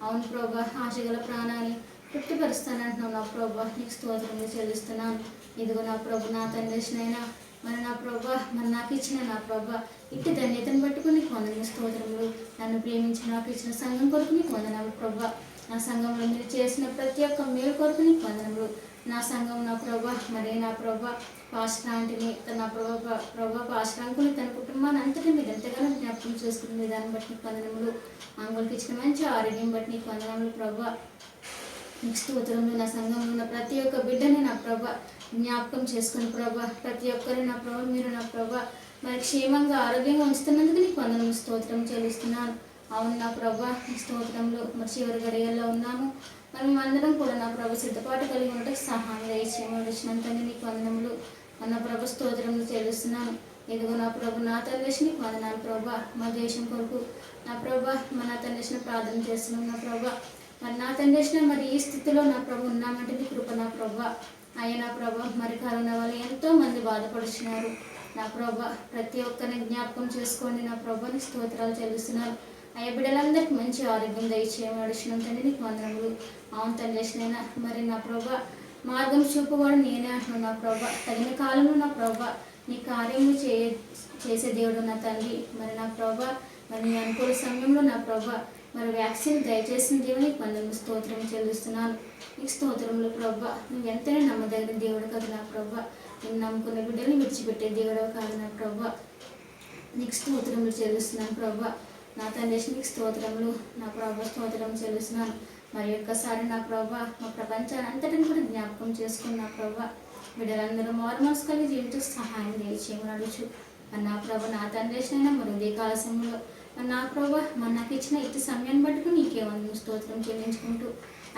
అవును ప్రభా ఆశగల ప్రాణాన్ని తృప్తిపరుస్తానంటున్నావు నా ప్రభా నీకు స్తోత్రములు చెల్లిస్తున్నాను. ఇదిగో నా ప్రభు నా తండ్రినైనా మరి నా ప్రభా మరి నాకు ఇచ్చిన నా ప్రభా ఇట్టి ధన్యతను పట్టుకుని నీకు వందనములు స్తోత్రములు. నన్ను ప్రేమించి నాకు ఇచ్చిన సంఘం కొరకు నీకు వందనములు ప్రభా. నా సంఘంలో మీరు చేసిన ప్రతి ఒక్క మేలు కొరకు నీకు వందనములు. నా సంఘం నా ప్రభా మరి నా ప్రభా పాస్టరాంటిని నా ప్రభా పాస్టరాంకుని తన కుటుంబాన్ని అంతటి మీరు ఎంతగానో జ్ఞాపకం చేసుకునే దాన్ని బట్టి నీకు వందనములు. అంగులకి ఇచ్చిన మంచి ఆరోగ్యం బట్టి నీకు వందనములు ప్రభా. నీకు స్తోత్రములు. నా సంఘంలో ఉన్న ప్రతి ఒక్క బిడ్డని నా ప్రభా జ్ఞాపకం చేసుకుని ప్రభా ప్రతి ఒక్కరిని నా ప్రభా మీరు నా ప్రభా మరి క్షేమంగా ఆరోగ్యంగా ఉంచుతున్నందుకు నీకు వందనములు స్తోత్రం చెల్లిస్తున్నాను. అవును నా ప్రభా, ఈ స్తోత్రంలో మరి చివరి గడియల్లో ఉన్నాము. మరి మేమందరం కూడా నా ప్రభు సిద్ధపాటు కలిగి ఉండటం సహాయం దయచేయమని వచ్చినంత నీకు వందనములు. నా ప్రభు స్తోత్రములు చెల్లిస్తున్నాను. ఇదిగో నా ప్రభు, నా తండ్రి నీకు వందనాలు ప్రభా. మా దేశం కొరకు నా ప్రభా, మా నా తండ్రి ప్రార్థన చేస్తున్నాం నా ప్రభా. మరి నా తండ్రి మరి ఈ స్థితిలో నా ప్రభు ఉన్నామంటే నీ కృప నా ప్రభా. అయ్యా నా ప్రభా, మరి కరోనా వల్ల ఎంతో మంది బాధపడుతున్నారు నా ప్రభా. ప్రతి ఒక్కరిని జ్ఞాపకం చేసుకోండి నా ప్రభా. నీ స్తోత్రాలు చెల్లిస్తున్నారు. అయ్యా బిడ్డలందరికీ మంచి ఆరోగ్యం దయచేయమని అడిగినంతండి నీకు వందనములు. అవును తండ్రినైనా మరి నా ప్రభా, మార్గం చూపువాడు నేనే అంటున్నాను నా ప్రభా. తగిన కాలంలో నా ప్రభా నీ కార్యము చేసే దేవుడు నా తండ్రి. మరి నా ప్రభా, మరి నీ అనుకూల సమయంలో నా ప్రభా మరి వ్యాక్సిన్ దయచేసిన దేవుని వందనములు స్తోత్రం చెల్లిస్తున్నాను. ఈ స్తోత్రంలో ప్రభా, నువ్వు ఎంతైనా నమ్మదగిన దేవుడు కదా నా ప్రభా. నేను నమ్ముకున్న బిడ్డల్ని విడిచిపెట్టే దేవుడు కాదు నా ప్రభా. నీకు స్తోత్రములు చెల్లిస్తున్నాను ప్రభా. నా తండ్రి నీకు స్తోత్రములు నా ప్రభా, స్తోత్రం చెల్లిస్తున్నాను. మరి ఒక్కసారి నా ప్రభా మా ప్రపంచాన్ని అంతటిని కూడా జ్ఞాపకం చేసుకుని నా ప్రభా బిడ్డలందరూ మారు మనసు కలిగి జీవించే సహాయం దయచేయమని అడుగుచు. మరి నా ప్రభా, నా తండ్రినైనా మరి ఉదయకాల సమయంలో మరి నా ప్రభా మరి నాకు ఇచ్చిన ఇటు సమయాన్ని బట్టుకు నీకేమన్నా స్తోత్రం చెల్లించుకుంటూ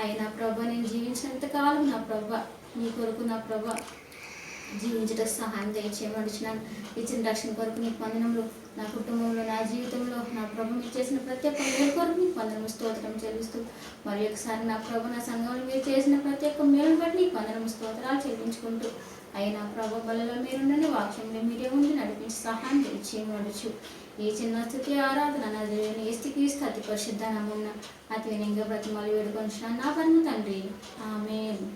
అయినా ప్రభా నేను జీవించినంత కాలం నా ప్రభా నీ కొరకు నా ప్రభా జీవించడం సహాయం దయచేయమనిచ్చినాను. ఇచ్చిన రక్షణ కొరకు నీకు వందనములు. నా కుటుంబంలో నా జీవితంలో నా ప్రభు మీరు చేసిన ప్రతి ఒక్క మేలు కొరకు నీకు వందనము స్తోత్రం చెల్లిస్తూ మరి ఒకసారి నా ప్రభు నా సంఘంలో మీరు చేసిన ప్రతి ఒక్క మేలు బట్టి నీకు వందనము స్తోత్రాలు చెల్లించుకుంటూ అయినా ప్రభు బలలో మీరుండని వాక్యంలో మీరే ఉండి నడిపించి సహాయం దయచేయమనొచ్చు. ఈ చిన్న స్థితి ఆరాధన నా దేవుని ఏ స్థితికి అతి పరిశుద్ధ నామమున అతి వినయంగా బ్రతిమాలి వేడుకొంటున్నాను నా పరమ తండ్రి, ఆమేన్.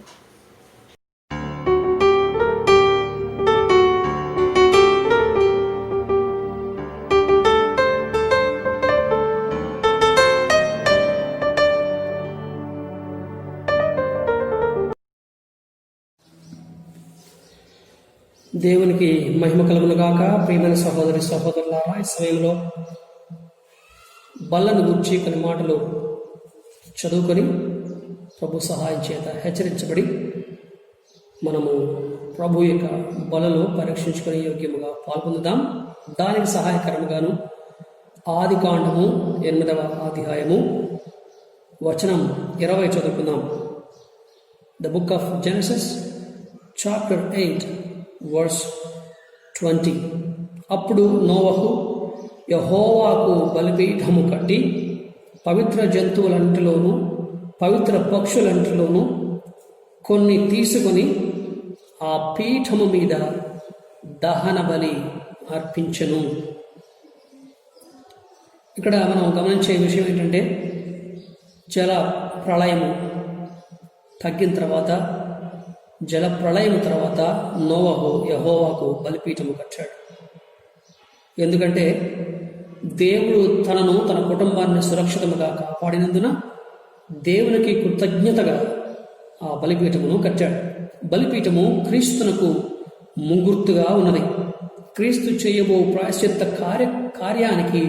దేవునికి మహిమ కలుగును గాక. ప్రియమైన సహోదరి సహోదరులారా, ఈ సమయంలో బల్లను గురించి కొన్ని మాటలు చదువుకొని ప్రభు సహాయం చేత హెచ్చరించబడి మనము ప్రభు యొక్క బలలో పరీక్షించుకునే యోగ్యముగా పాల్పొందుదాం. దానికి సహాయకరముగాను ఆదికాండము 8వ అధ్యాయము వచనం 20 చదువుకుందాం. The book of Genesis chapter 8 verse 20. అప్పుడు నోవహు యెహోవాకు బలిపీఠము కట్టి పవిత్ర జంతువులంటిలోనూ పవిత్ర పక్షులంటిలోనూ కొన్ని తీసుకొని ఆ పీఠము మీద దహన బలి అర్పించెను. ఇక్కడ మనం గమనించే విషయం ఏంటంటే, జల ప్రళయము తగ్గిన తర్వాత, జల ప్రళయం తర్వాత నోవహు యెహోవాకు బలిపీఠము కట్టాడు. ఎందుకంటే దేవుడు తనను తన కుటుంబాన్ని సురక్షితముగా కాపాడినందున దేవునికి కృతజ్ఞతగా ఆ బలిపీఠమును కట్టాడు. బలిపీఠము క్రీస్తునకు ముంగుర్తుగా ఉన్నది. క్రీస్తు చేయబో ప్రాయశ్చిత్త కార్యానికి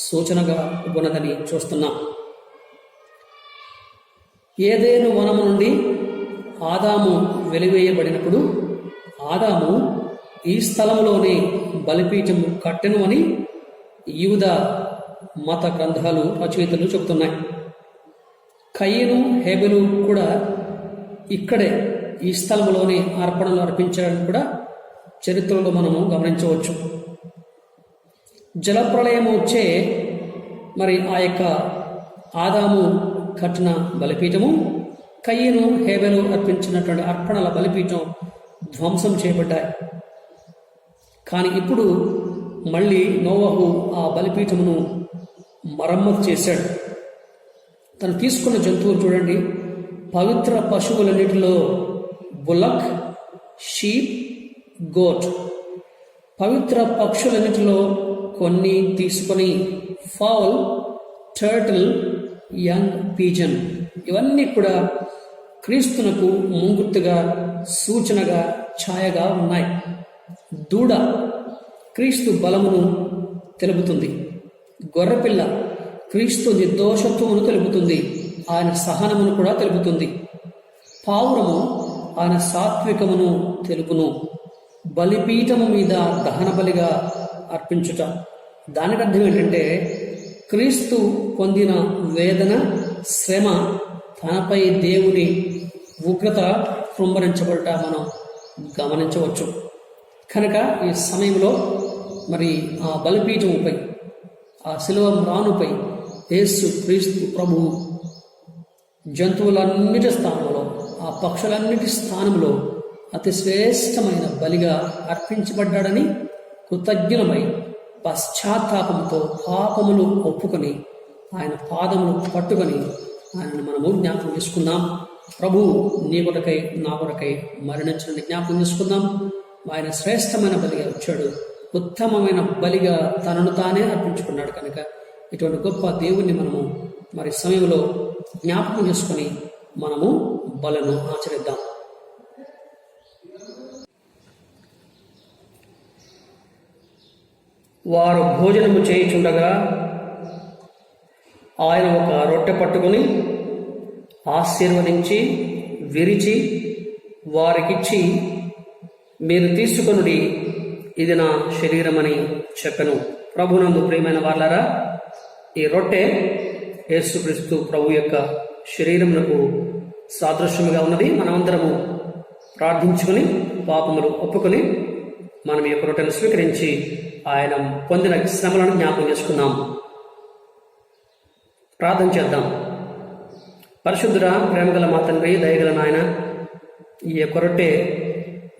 సూచనగా ఉన్నదని చూస్తున్నాం. ఏదేను వనము నుండి ఆదాము వెలివేయబడినప్పుడు ఆదాము ఈ స్థలంలోనే బలిపీఠము కట్టెను అని యూద మత గ్రంథాలు రచయితలు చెబుతున్నాయి. కయీను హేబెలు కూడా ఇక్కడే ఈ స్థలంలోనే అర్పణలు అర్పించాలని కూడా చరిత్రలో మనము గమనించవచ్చు. జలప్రళయం వచ్చే మరి ఆ యొక్క ఆదాము కట్టిన బలిపీఠము, కయీను హేబెలు అర్పించినటువంటి అర్పణల బలిపీఠం ధ్వంసం చేయబడ్డాయి. కానీ ఇప్పుడు మళ్ళీ నోవహు ఆ బలిపీఠమును మరమ్మతు చేశాడు. తను తీసుకున్న జంతువులు చూడండి, పవిత్ర పశువులన్నిటిలో బులక్, షీప్, గోట్. పవిత్ర పక్షులన్నిటిలో కొన్ని తీసుకొని ఫౌల్, టర్టిల్, యంగ్ పీజన్. ఇవన్నీ కూడా క్రీస్తునకు ముంగుర్తుగా, సూచనగా, ఛాయగా ఉన్నాయి. దూడ క్రీస్తు బలమును తెలుపుతుంది. గొర్రెపిల్ల క్రీస్తు నిర్దోషత్వమును తెలుపుతుంది, ఆయన సహనమును కూడా తెలుపుతుంది. పావురము ఆయన సాత్వికమును తెలుపును. బలిపీఠము మీద దహన బలిగా అర్పించుట, దానికి అర్థం ఏంటంటే క్రీస్తు పొందిన వేదన, శ్రమ, తనపై దేవుని ఉగ్రత కృంభరించబడట మనం గమనించవచ్చు. కనుక ఈ సమయంలో మరి ఆ బలిపీఠముపై, ఆ శిలువ మ్రానుపై యేసు క్రీస్తు ప్రభువు జంతువులన్నిటి స్థానంలో, ఆ పక్షులన్నిటి స్థానంలో అతి శ్రేష్టమైన బలిగా అర్పించబడ్డాడని కృతజ్ఞులమై పశ్చాత్తాపంతో పాపములు ఒప్పుకొని ఆయన పాదములు పట్టుకొని ఆయనను మనము జ్ఞాపకం చేసుకుందాం. ప్రభువు నీ కొరకై నా కొరకై మరణించిన జ్ఞాపకం చేసుకుందాం. ఆయన శ్రేష్టమైన బలిగా వచ్చాడు, ఉత్తమమైన బలిగా తనను తానే అర్పించుకున్నాడు. కనుక ఇటువంటి గొప్ప దేవుణ్ణి మనము మరి సమయంలో జ్ఞాపకం చేసుకొని మనము బలను ఆచరిద్దాం. వారు భోజనము చేయుచుండగా ఆయన ఒక రొట్టె పట్టుకుని ఆశీర్వదించి విరిచి వారికిచ్చి, మీరు తీసుకొనుడి, ఇది నా శరీరమని చెప్పెను. ప్రభునందు ప్రియమైన వాళ్ళారా, ఈ రొట్టె యేసుక్రీస్తు ప్రభు యొక్క శరీరమునకు సాదృశ్యముగా ఉన్నది. మనమందరము ప్రార్థించుకుని పాపములు ఒప్పుకొని మనం ఈ యొక్క రొట్టెను స్వీకరించి ఆయన పొందిన శ్రమలను జ్ఞాపకం చేసుకుందాం. ప్రార్థన చేద్దాం. పరిశుద్ధుడా, ప్రేమగల మా తండ్రి, దయగల నాయన, ఈ యొక్క రొట్టె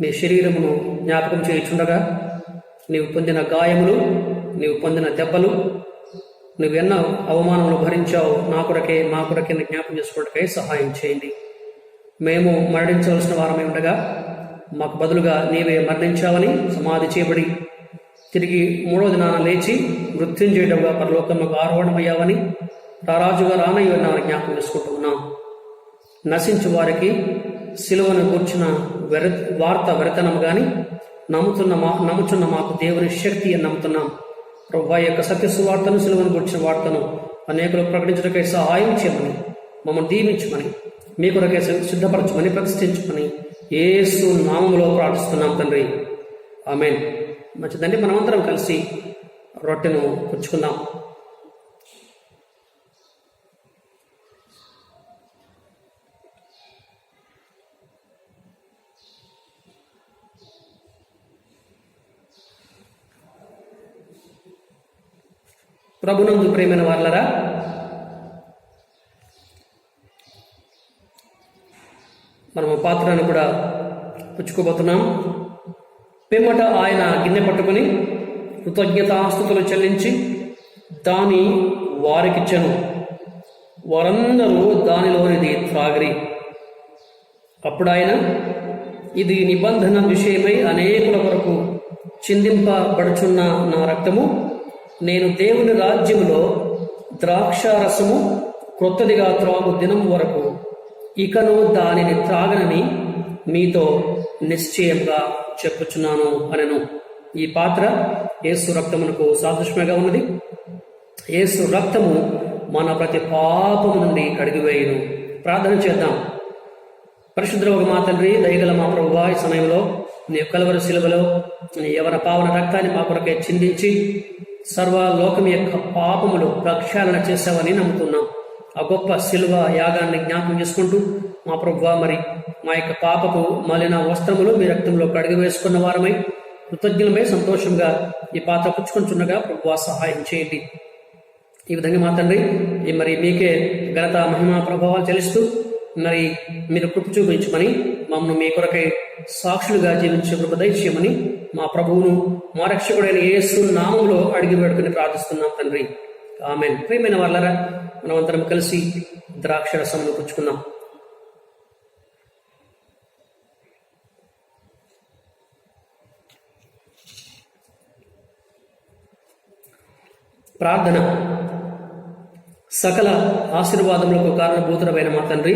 నీ శరీరమును జ్ఞాపకం చేయుచుండగా నీవు పొందిన గాయములు, నీవు పొందిన దెబ్బలు, నువ్వు ఎన్నో అవమానములు భరించావు, నా కొరకే మా కొరకే జ్ఞాపకం చేసుకోవడానికై సహాయం చేయండి. మేము మరణించవలసిన వారమై ఉండగా మాకు బదులుగా నీవే మరణించావని, సమాధి చేయబడి తిరిగి 3వ దినాన లేచి మృత్యుంజయుడవుగా పరలోకముకు ఆరోహణమయ్యావని, రారాజుగా రానయ్యన్నామని జ్ఞాపకం చేసుకుంటూ ఉన్నాం. నశించు వారికి సిలువను కూర్చున్న వార్త వెరతనము కానీ నమ్ముచున్న మాకు దేవుని శక్తి అని నమ్ముతున్నాం. ప్రభువా యొక్క సత్య సువార్తను, సిలువను కూర్చిన వార్తను అనేకులు ప్రకటించడానికై సహాయం చేయమని, మమ్మల్ని దీవించమని, మీ కొరకే సిద్ధపరచమని, ప్రతిష్ఠించమని యేసు నామములో ప్రార్థిస్తున్నాం తండ్రి. ఆమేన్. మంచిదండి, మనమందరం కలిసి రొట్టెను పుచ్చుకుందాం. ప్రభునందు ప్రియమైన వాళ్ళరా, మనము పాత్రను కూడా పుచ్చుకోబోతున్నాం. పిమ్మట ఆయన గిన్నె పట్టుకుని కృతజ్ఞతాస్తుతులు చెల్లించి దాని వారికిచ్చెను. వారందరూ దానిలోనిది త్రాగిరి. అప్పుడు ఆయన, ఇది నిబంధన విషయమై అనేకుల కొరకు చిందింపబడుచున్న నా రక్తము. నేను దేవుని రాజ్యములో ద్రాక్షారసము క్రొత్తదిగా త్రాగు దినం వరకు ఇకను దానిని త్రాగనని మీతో నిశ్చయంగా చెప్పుచున్నాను అనెను. ఈ పాత్ర యేసు రక్తమునకు సాదృశ్యంగా ఉన్నది. యేసు రక్తము మన ప్రతి పాపము నుండి కడిగివేయును. ప్రార్థన చేద్దాం. పరిశుద్ధుల మా తండ్రి, దయగల మా ప్రభువా, ఈ సమయంలో నీ కలువరి శిలువలో నీ యవన పావన రక్తాన్ని మా కొరకే చిందించి సర్వలోకం యొక్క పాపములు ప్రక్షాళన చేసావని నమ్ముతున్నాం. ఆ గొప్ప శిలువ యాగాన్ని జ్ఞాపకం చేసుకుంటూ మా ప్రభువా, మరి మా యొక్క పాపపు మలిన వస్త్రములు మీ రక్తంలో కడిగి వేసుకున్న వారమై కృతజ్ఞులమై సంతోషంగా ఈ పాత్ర పుచ్చుకుంటున్నగా ప్రభువా సహాయం చేయండి. ఈ విధంగా మా తండ్రి, మరి మీకే ఘనత, మహిమ, ప్రభావాలు చెల్లిస్తూ మరి మీరు కృప చూపించమని, మమ్మల్ని మీ కొరకై సాక్షులుగా జీవించే కృప దయచేయమని మా ప్రభువును, మా రక్షకుడైన యేసు నామములో అడిగి వేడుకుని ప్రార్థిస్తున్నాం తండ్రి. ఆమేన్. ప్రియమైన వాళ్ళరా, మనమందరం కలిసి ద్రాక్షరసమును పుచ్చుకుందాం. ప్రార్థన. సకల ఆశీర్వాదములకు కారణభూతుడమైన మా తండ్రి,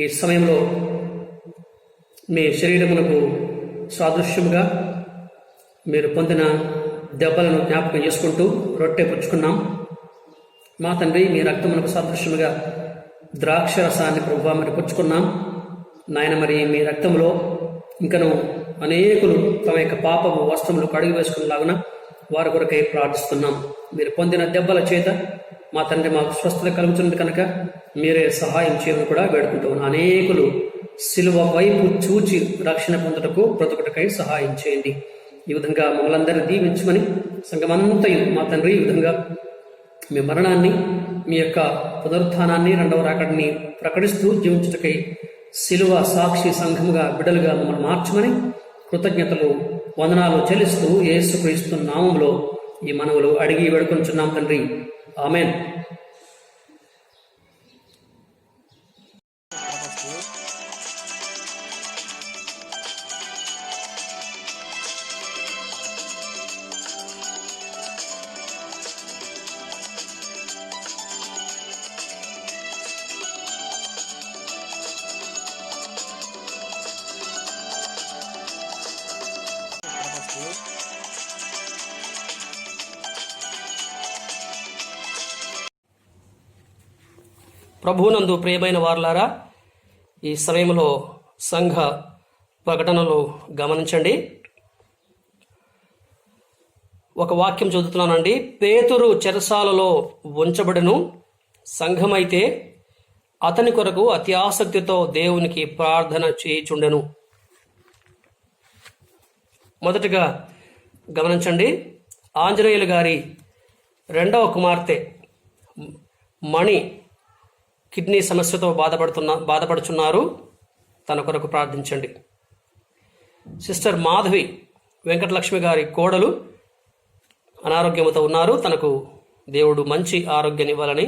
ఈ సమయంలో మీ శరీరమునకు సాదృశ్యముగా మీరు పొందిన దెబ్బలను జ్ఞాపకం చేసుకుంటూ రొట్టె పుచ్చుకున్నాం. మా తండ్రి, మీ రక్తమునకు సాదృశ్యముగా ద్రాక్షరసాన్ని ప్రభువా మరి పుచ్చుకున్నాం. నాయన, మరి మీ రక్తంలో ఇంకను అనేకులు తమ యొక్క పాపము వస్త్రములు కడిగి వేసుకునేలాగున వారి కొరకై ప్రార్థిస్తున్నాం. మీరు పొందిన దెబ్బల చేత మా తండ్రి మాకు స్వస్థత కలుగుతుంది కనుక మీరే సహాయం చేయమని కూడా వేడుకుంటూ ఉన్నాం. అనేకులు సిలువ వైపు చూచి రక్షణ పొందుటకు బ్రతుకుటకై సహాయం చేయండి. ఈ విధంగా మమ్మల్ందరినీ దీవించమని సంఘమంతయు మా తండ్రి ఈ విధంగా మీ మరణాన్ని, మీ యొక్క పునరుత్థానాన్ని, రెండవ రాకడిని ప్రకటిస్తూ జీవించుటకై సిలువ సాక్షి సంఘముగా బిడ్డలుగా మమ్మల్ని మార్చమని కృతజ్ఞతలు వందనాలు చెల్లిస్తూ యేసుక్రీస్తు నామములో ఈ మనవులు అడిగి వేడుకొంచున్నాం తండ్రి. ఆమెన్. ప్రభువునందు ప్రియమైన వారలారా, ఈ సమయంలో సంఘ ప్రకటనలు గమనించండి. ఒక వాక్యం చదువుతున్నానండి. పేతురు చెరసాలలో ఉంచబడెను, సంఘమైతే అతని కొరకు అతి ఆసక్తితో దేవునికి ప్రార్థన చేయుచుండెను. మొదటగా గమనించండి, ఆంజనేయులు గారి రెండవ కుమార్తె మణి కిడ్నీ సమస్యతో బాధపడుచున్నారు. తన కొరకు ప్రార్థించండి. సిస్టర్ మాధవి వెంకటలక్ష్మి గారి కోడలు అనారోగ్యంతో ఉన్నారు. తనకు దేవుడు మంచి ఆరోగ్యాన్ని ఇవ్వాలని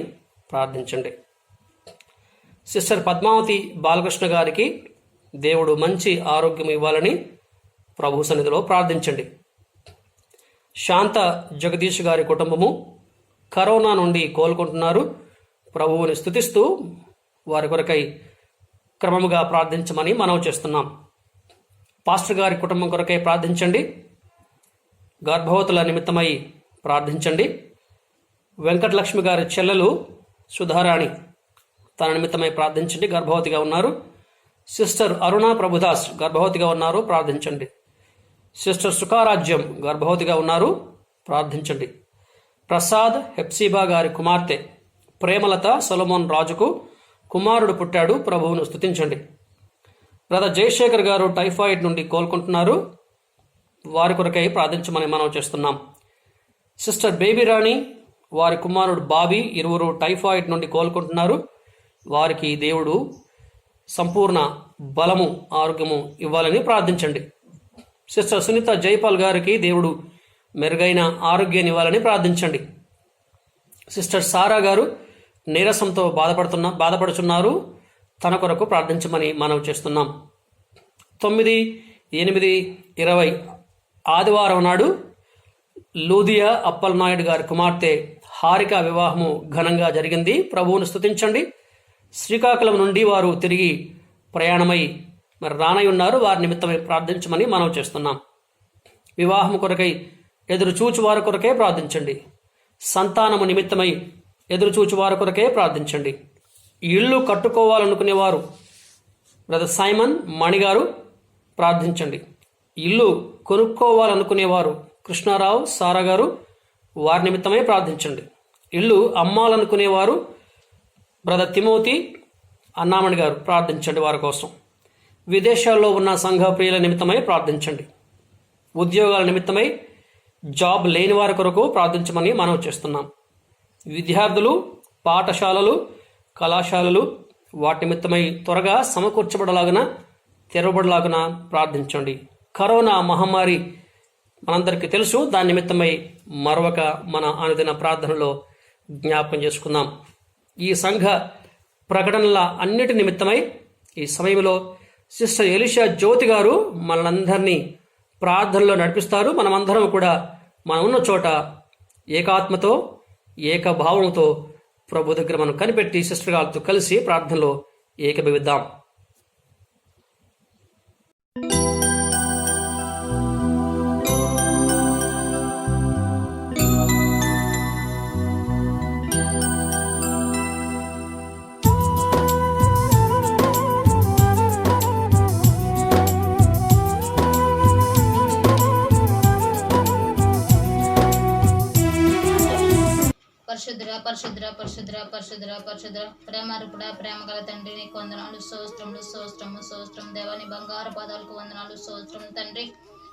ప్రార్థించండి. సిస్టర్ పద్మావతి బాలకృష్ణ గారికి దేవుడు మంచి ఆరోగ్యం ఇవ్వాలని ప్రభు సన్నిధిలో ప్రార్థించండి. శాంత జగదీష్ గారి కుటుంబము కరోనా నుండి కోలుకుంటున్నారు. ప్రభువుని స్తుతిస్తూ వారి కొరకై క్రమముగా ప్రార్థించమని మనవి చేస్తున్నాం. పాస్టర్ గారి కుటుంబం కొరకై ప్రార్థించండి. గర్భవతుల నిమిత్తమై ప్రార్థించండి. వెంకటలక్ష్మి గారి చెల్లెలు సుధారాణి, తన నిమిత్తమై ప్రార్థించండి, గర్భవతిగా ఉన్నారు. సిస్టర్ అరుణ ప్రభుదాస్ గర్భవతిగా ఉన్నారు, ప్రార్థించండి. సిస్టర్ సుఖారాజ్యం గర్భవతిగా ఉన్నారు, ప్రార్థించండి. ప్రసాద్ హెప్సిబా గారి కుమార్తె ప్రేమలత సొలొమోన్ రాజుకు కుమారుడు పుట్టాడు, ప్రభువును స్తుతించండి. బ్రదర్ జయశేఖర్ గారు టైఫాయిడ్ నుండి కోలుకుంటున్నారు, వారి కొరకై ప్రార్థించమని మనం చేస్తున్నాం. సిస్టర్ బేబీ రాణి, వారి కుమారుడు బాబీ, ఇరువురు టైఫాయిడ్ నుండి కోలుకుంటున్నారు. వారికి దేవుడు సంపూర్ణ బలము, ఆరోగ్యము ఇవ్వాలని ప్రార్థించండి. సిస్టర్ సునీత జైపాల్ గారికి దేవుడు మెరుగైన ఆరోగ్యాన్ని ఇవ్వాలని ప్రార్థించండి. సిస్టర్ సారా గారు నీరసంతో బాధపడుచున్నారు, తన కొరకు ప్రార్థించమని మనం చేస్తున్నాం. 9/8/20 ఆదివారం నాడు లూదియా అప్పలనాయుడు గారి కుమార్తె హారిక వివాహము ఘనంగా జరిగింది, ప్రభువును స్తుతించండి. శ్రీకాకుళం నుండి వారు తిరిగి ప్రయాణమై రానై ఉన్నారు, వారి నిమిత్తమై ప్రార్థించమని మనం చేస్తున్నాం. వివాహము కొరకై ఎదురుచూచు వారి కొరకే ప్రార్థించండి. సంతానము నిమిత్తమై ఎదురుచూచు వారి కొరకే ప్రార్థించండి. ఇల్లు కట్టుకోవాలనుకునేవారు బ్రదర్ సైమన్ మణిగారు ప్రార్థించండి. ఇల్లు కొనుక్కోవాలనుకునేవారు కృష్ణారావు సారా గారు, వారి నిమిత్తమై ప్రార్థించండి. ఇల్లు అమ్మాలనుకునేవారు బ్రదర్ తిమోతి అన్నామణి గారు, ప్రార్థించండి వారి కోసం. విదేశాల్లో ఉన్న సంఘ ప్రియుల నిమిత్తమై ప్రార్థించండి. ఉద్యోగాల నిమిత్తమై జాబ్ లేని వారి కొరకు ప్రార్థించమని మనం చేస్తున్నాం. విద్యార్థులు, పాఠశాలలు, కళాశాలలు వాటి నిమిత్తమై త్వరగా తెరవబడలాగున ప్రార్థించండి. కరోనా మహమ్మారి మనందరికీ తెలుసు, దాని నిమిత్తమై మరొక మన అనుదిన ప్రార్థనలో జ్ఞాపకం చేసుకుందాం. ఈ సంఘ ప్రకటనల అన్నిటి నిమిత్తమై ఈ సమయంలో సిస్టర్ ఎలిషా జ్యోతి గారు మనందరినీ ప్రార్థనలో నడిపిస్తారు. మనమందరం కూడా మనం ఉన్న చోట ఏకాత్మతో ఏకభావంతో ప్రభు దగ్గర మనం కనిపెట్టి సిస్టర్ గారితో కలిసి ప్రార్థనలో ఏకీభవిద్దాం. పరిశుద్ధుడ పరిశుద్ధుడ పరిశుద్ధుడ పరిశుద్ధుడ పరిశుద్ధుడ ప్రేమ రూపుడ ప్రేమ గల తండ్రి నీకు వందనాలు స్తోత్రము దేవాని బంగారు పాదాలకు వందనాలు స్తోత్రం తండ్రి.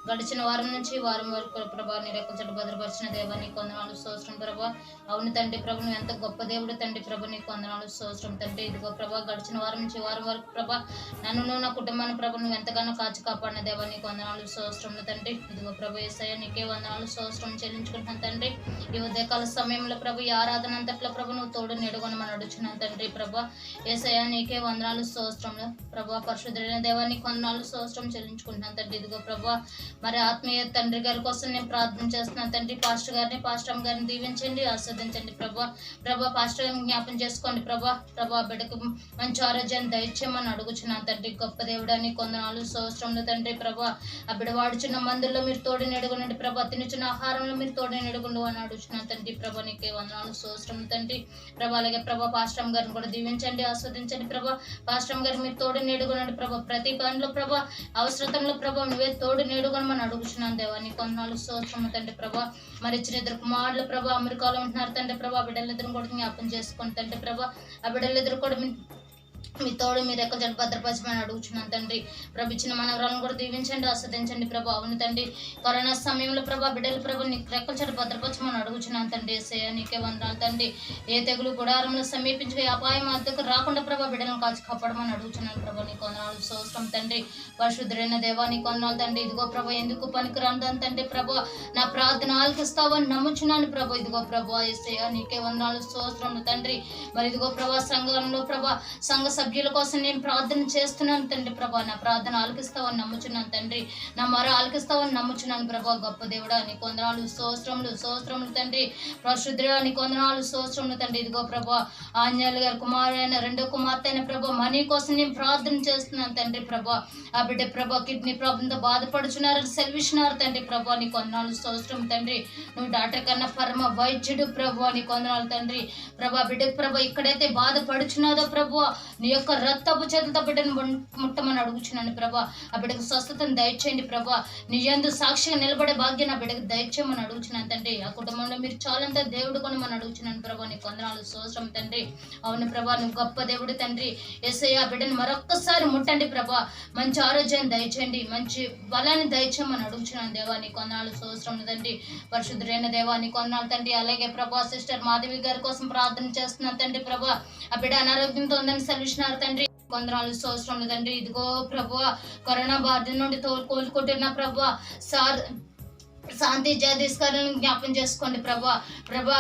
గడిచిన వారం నుంచి వారం వరకు ప్రభా నీ రెక్కల చెట్టు భద్రపరిచిన దేవా నీకు వందనాలు స్తోత్రం ప్రభా. అవును తండ్రి ప్రభు నువ్వు ఎంత గొప్ప దేవుడు తండ్రి ప్రభు నీకు వందనాలు స్తోత్రం తండ్రి. ఇదిగో ప్రభా గడిచిన వారం నుంచి వారం వరకు ప్రభా నన్ను నా కుటుంబాన్ని ప్రభు నువ్వు ఎంతగానో కాచి కాపాడిన దేవా నీకు వందనాలు స్తోత్రం తండ్రి. ఇదిగో ప్రభు యేసయ్య నీకే వందనాలు స్తోత్రం చెల్లించుకుంటున్నాను తండ్రి. ఈ ఉదయకాల సమయంలో ప్రభు ఈ ఆరాధన అంతట్లో ప్రభు నువ్వు తోడు నెడుగొనమని అడుగుచున్నాను తండ్రి ప్రభా. యేసయ్య నీకే వందనాలు స్తోత్రం ప్రభా. పరిశుద్ధుడైన దేవా నీకు వందనాలు స్తోత్రం చెల్లించుకుంటున్నాను తండ్రి. ఇదిగో ప్రభా మరి ఆత్మీయ తండ్రి గారి కోసం నేను ప్రార్థన చేస్తున్నాను తండ్రి. పాస్టర్ అమ్మ గారిని దీవించండి, ఆస్వాదించండి ప్రభా. పాస్టర్ గారిని జ్ఞాపం చేసుకోండి ప్రభా. బిడ్డకు మంచి ఆరోగ్యాన్ని దయచేయమని అడుగుచున్నాను తండ్రి. గొప్ప దేవుడాన్ని కొందనాలు స్తోత్రములు తండ్రి ప్రభా. ఆ బిడ్డ వాడుచున్న మందుల్లో మీరు తోడు నెడుగునండి ప్రభా. తినుచున్న ఆహారంలో మీరు తోడు నెడుగుండు అని అడుగుచున్నాను తండ్రి ప్రభా. నీకే వందనాలు స్తోత్రములు తండ్రి ప్రభా. అలాగే ప్రభా పాస్టర్ అమ్మ గారిని కూడా దీవించండి, ఆస్వాదించండి ప్రభా. పాస్టర్ అమ్మ గారిని మీరు తోడు నెడుగునండి ప్రభా. ప్రతి పనిలో ప్రభా అవసరతంలో ప్రభా నువ్వే తోడు నెడుగు మనం అడుగుచున్నాను దేవా నీకు వందనాలు స్తోత్రము తండ్రి ప్రభా. మరి ఇచ్చిన ఇద్దరు కుమారులు ప్రభా అమెరికాలో ఉంటున్నారు తండ్రి ప్రభా. బిడ్డలిద్దరు కూడా జ్ఞాపం చేసుకోండి తండ్రి ప్రభా. ఆ బిడ్డలిద్దరు కూడా మీ తోడు మీరు ఎక్కడ జట్టు భద్రపరచమని అడుగుచున్నాను తండ్రి ప్రభు. ఇచ్చిన మనవరాలను కూడా దీవించండి, ఆస్వాదించండి ప్రభా. అవును తండ్రి కరోనా సమయంలో ప్రభా బిడ్డలు ప్రభు నీకు రెక్కల చెట్టు భద్రపరచమని అడుగుచున్నాను తండ్రి. యేసయ్య నీకే వందనాలు తండ్రి. ఏ తెగులు గుడారంలో సమీపించే అపాయం అద్దెకు రాకుండా ప్రభా బిడ్డలను కాచి కాపాడమని అడుగుచున్నాను ప్రభా. నీకు వందనాలు స్తోత్రం తండ్రి. పరిశుద్ధుడైన దేవా నీకు వందనాలు తండ్రి. ఇదిగో ప్రభా ఎందుకు పనికిరాందని తండ్రి ప్రభా నా ప్రార్థన ఆలకిస్తావని నమ్ముచున్నాను ప్రభా. ఇదిగో ప్రభా యేసయ్య నీకే వందనాలు స్తోత్రం తండ్రి. మరి ఇదిగో ప్రభా సంఘంలో ప్రభా సంఘ సభ్యుల కోసం నేను ప్రార్థన చేస్తున్నాను తండ్రి ప్రభా. నా ప్రార్థన ఆలకిస్తావని నమ్ముచున్నాను తండ్రి. నా మొర ఆలకిస్తావని నమ్ముచున్నాను ప్రభా. గొప్ప దేవుడా నీకు వందనాలు స్తోత్రములు తండ్రి. పరిశుద్ధుడా నీకు వందనాలు స్తోత్రములు తండ్రి. ఇదిగో ప్రభా ఆంజనేయులు గారి కుమారుడైన రెండో కుమార్తె అయిన ప్రభా మనీ కోసం నేను ప్రార్థన చేస్తున్నాను తండ్రి ప్రభా. ఆ బిడ్డ ప్రభా కిడ్నీ ప్రాబ్లంతో బాధపడుచున్నారని సెలవిస్తున్నారు తండ్రి ప్రభా. నీకు వందనాలు స్తోత్రం తండ్రి. నువ్వు డాక్టర్ కన్నా పరమ వైద్యుడు ప్రభా. నీకు వందనాలు తండ్రి ప్రభా. బిడ్డకు ప్రభా ఇక్కడైతే బాధపడుచున్నాదో ప్రభా నీ యొక్క రక్తపు చేతులతో బిడ్డను ముట్టమని అడుగుచున్నాను ప్రభా. ఆ బిడ్డకు స్వస్థతను దయచేయండి ప్రభా. నీ యందు సాక్షిగా నిలబడే భాగ్యం ఆ బిడ్డకు దయచేయమని అడుగుచున్నాను తండ్రి. ఆ కుటుంబంలో మీరు చాలంతా దేవుడు కొనమని అడుగుచున్నాను ప్రభా. నీకు వందనాలు స్తోత్రం తండ్రి. అవును ప్రభా నువ్వు గొప్ప దేవుడు తండ్రి. యేసయ్య ఆ బిడ్డను మరొక్కసారి ముట్టండి ప్రభా. మంచి ఆరోగ్యాన్ని దయచేయండి, మంచి బలాన్ని దయచేయమని అడుగుచున్నాను దేవా. నీకు వందనాలు స్తోత్రం తండ్రి. పరిశుద్ధుడైన దేవా నీకు వందనాలు తండ్రి. అలాగే ప్రభా సిస్టర్ మాధవి గారి కోసం ప్రార్థన చేస్తున్నాను తండ్రి ప్రభా. ఆ బిడ్డ అనారోగ్యంతో ఉందని సెలవిస్తున్నారు తండ్రి. వందనాలు స్తోత్రం తండ్రి. ఇదిగో ప్రభా కరోనా బాధ నుండి కోలుకుంటున్న ప్రభా శాంతి జగదీశ్వరులను జ్ఞాపం చేసుకోండి ప్రభా.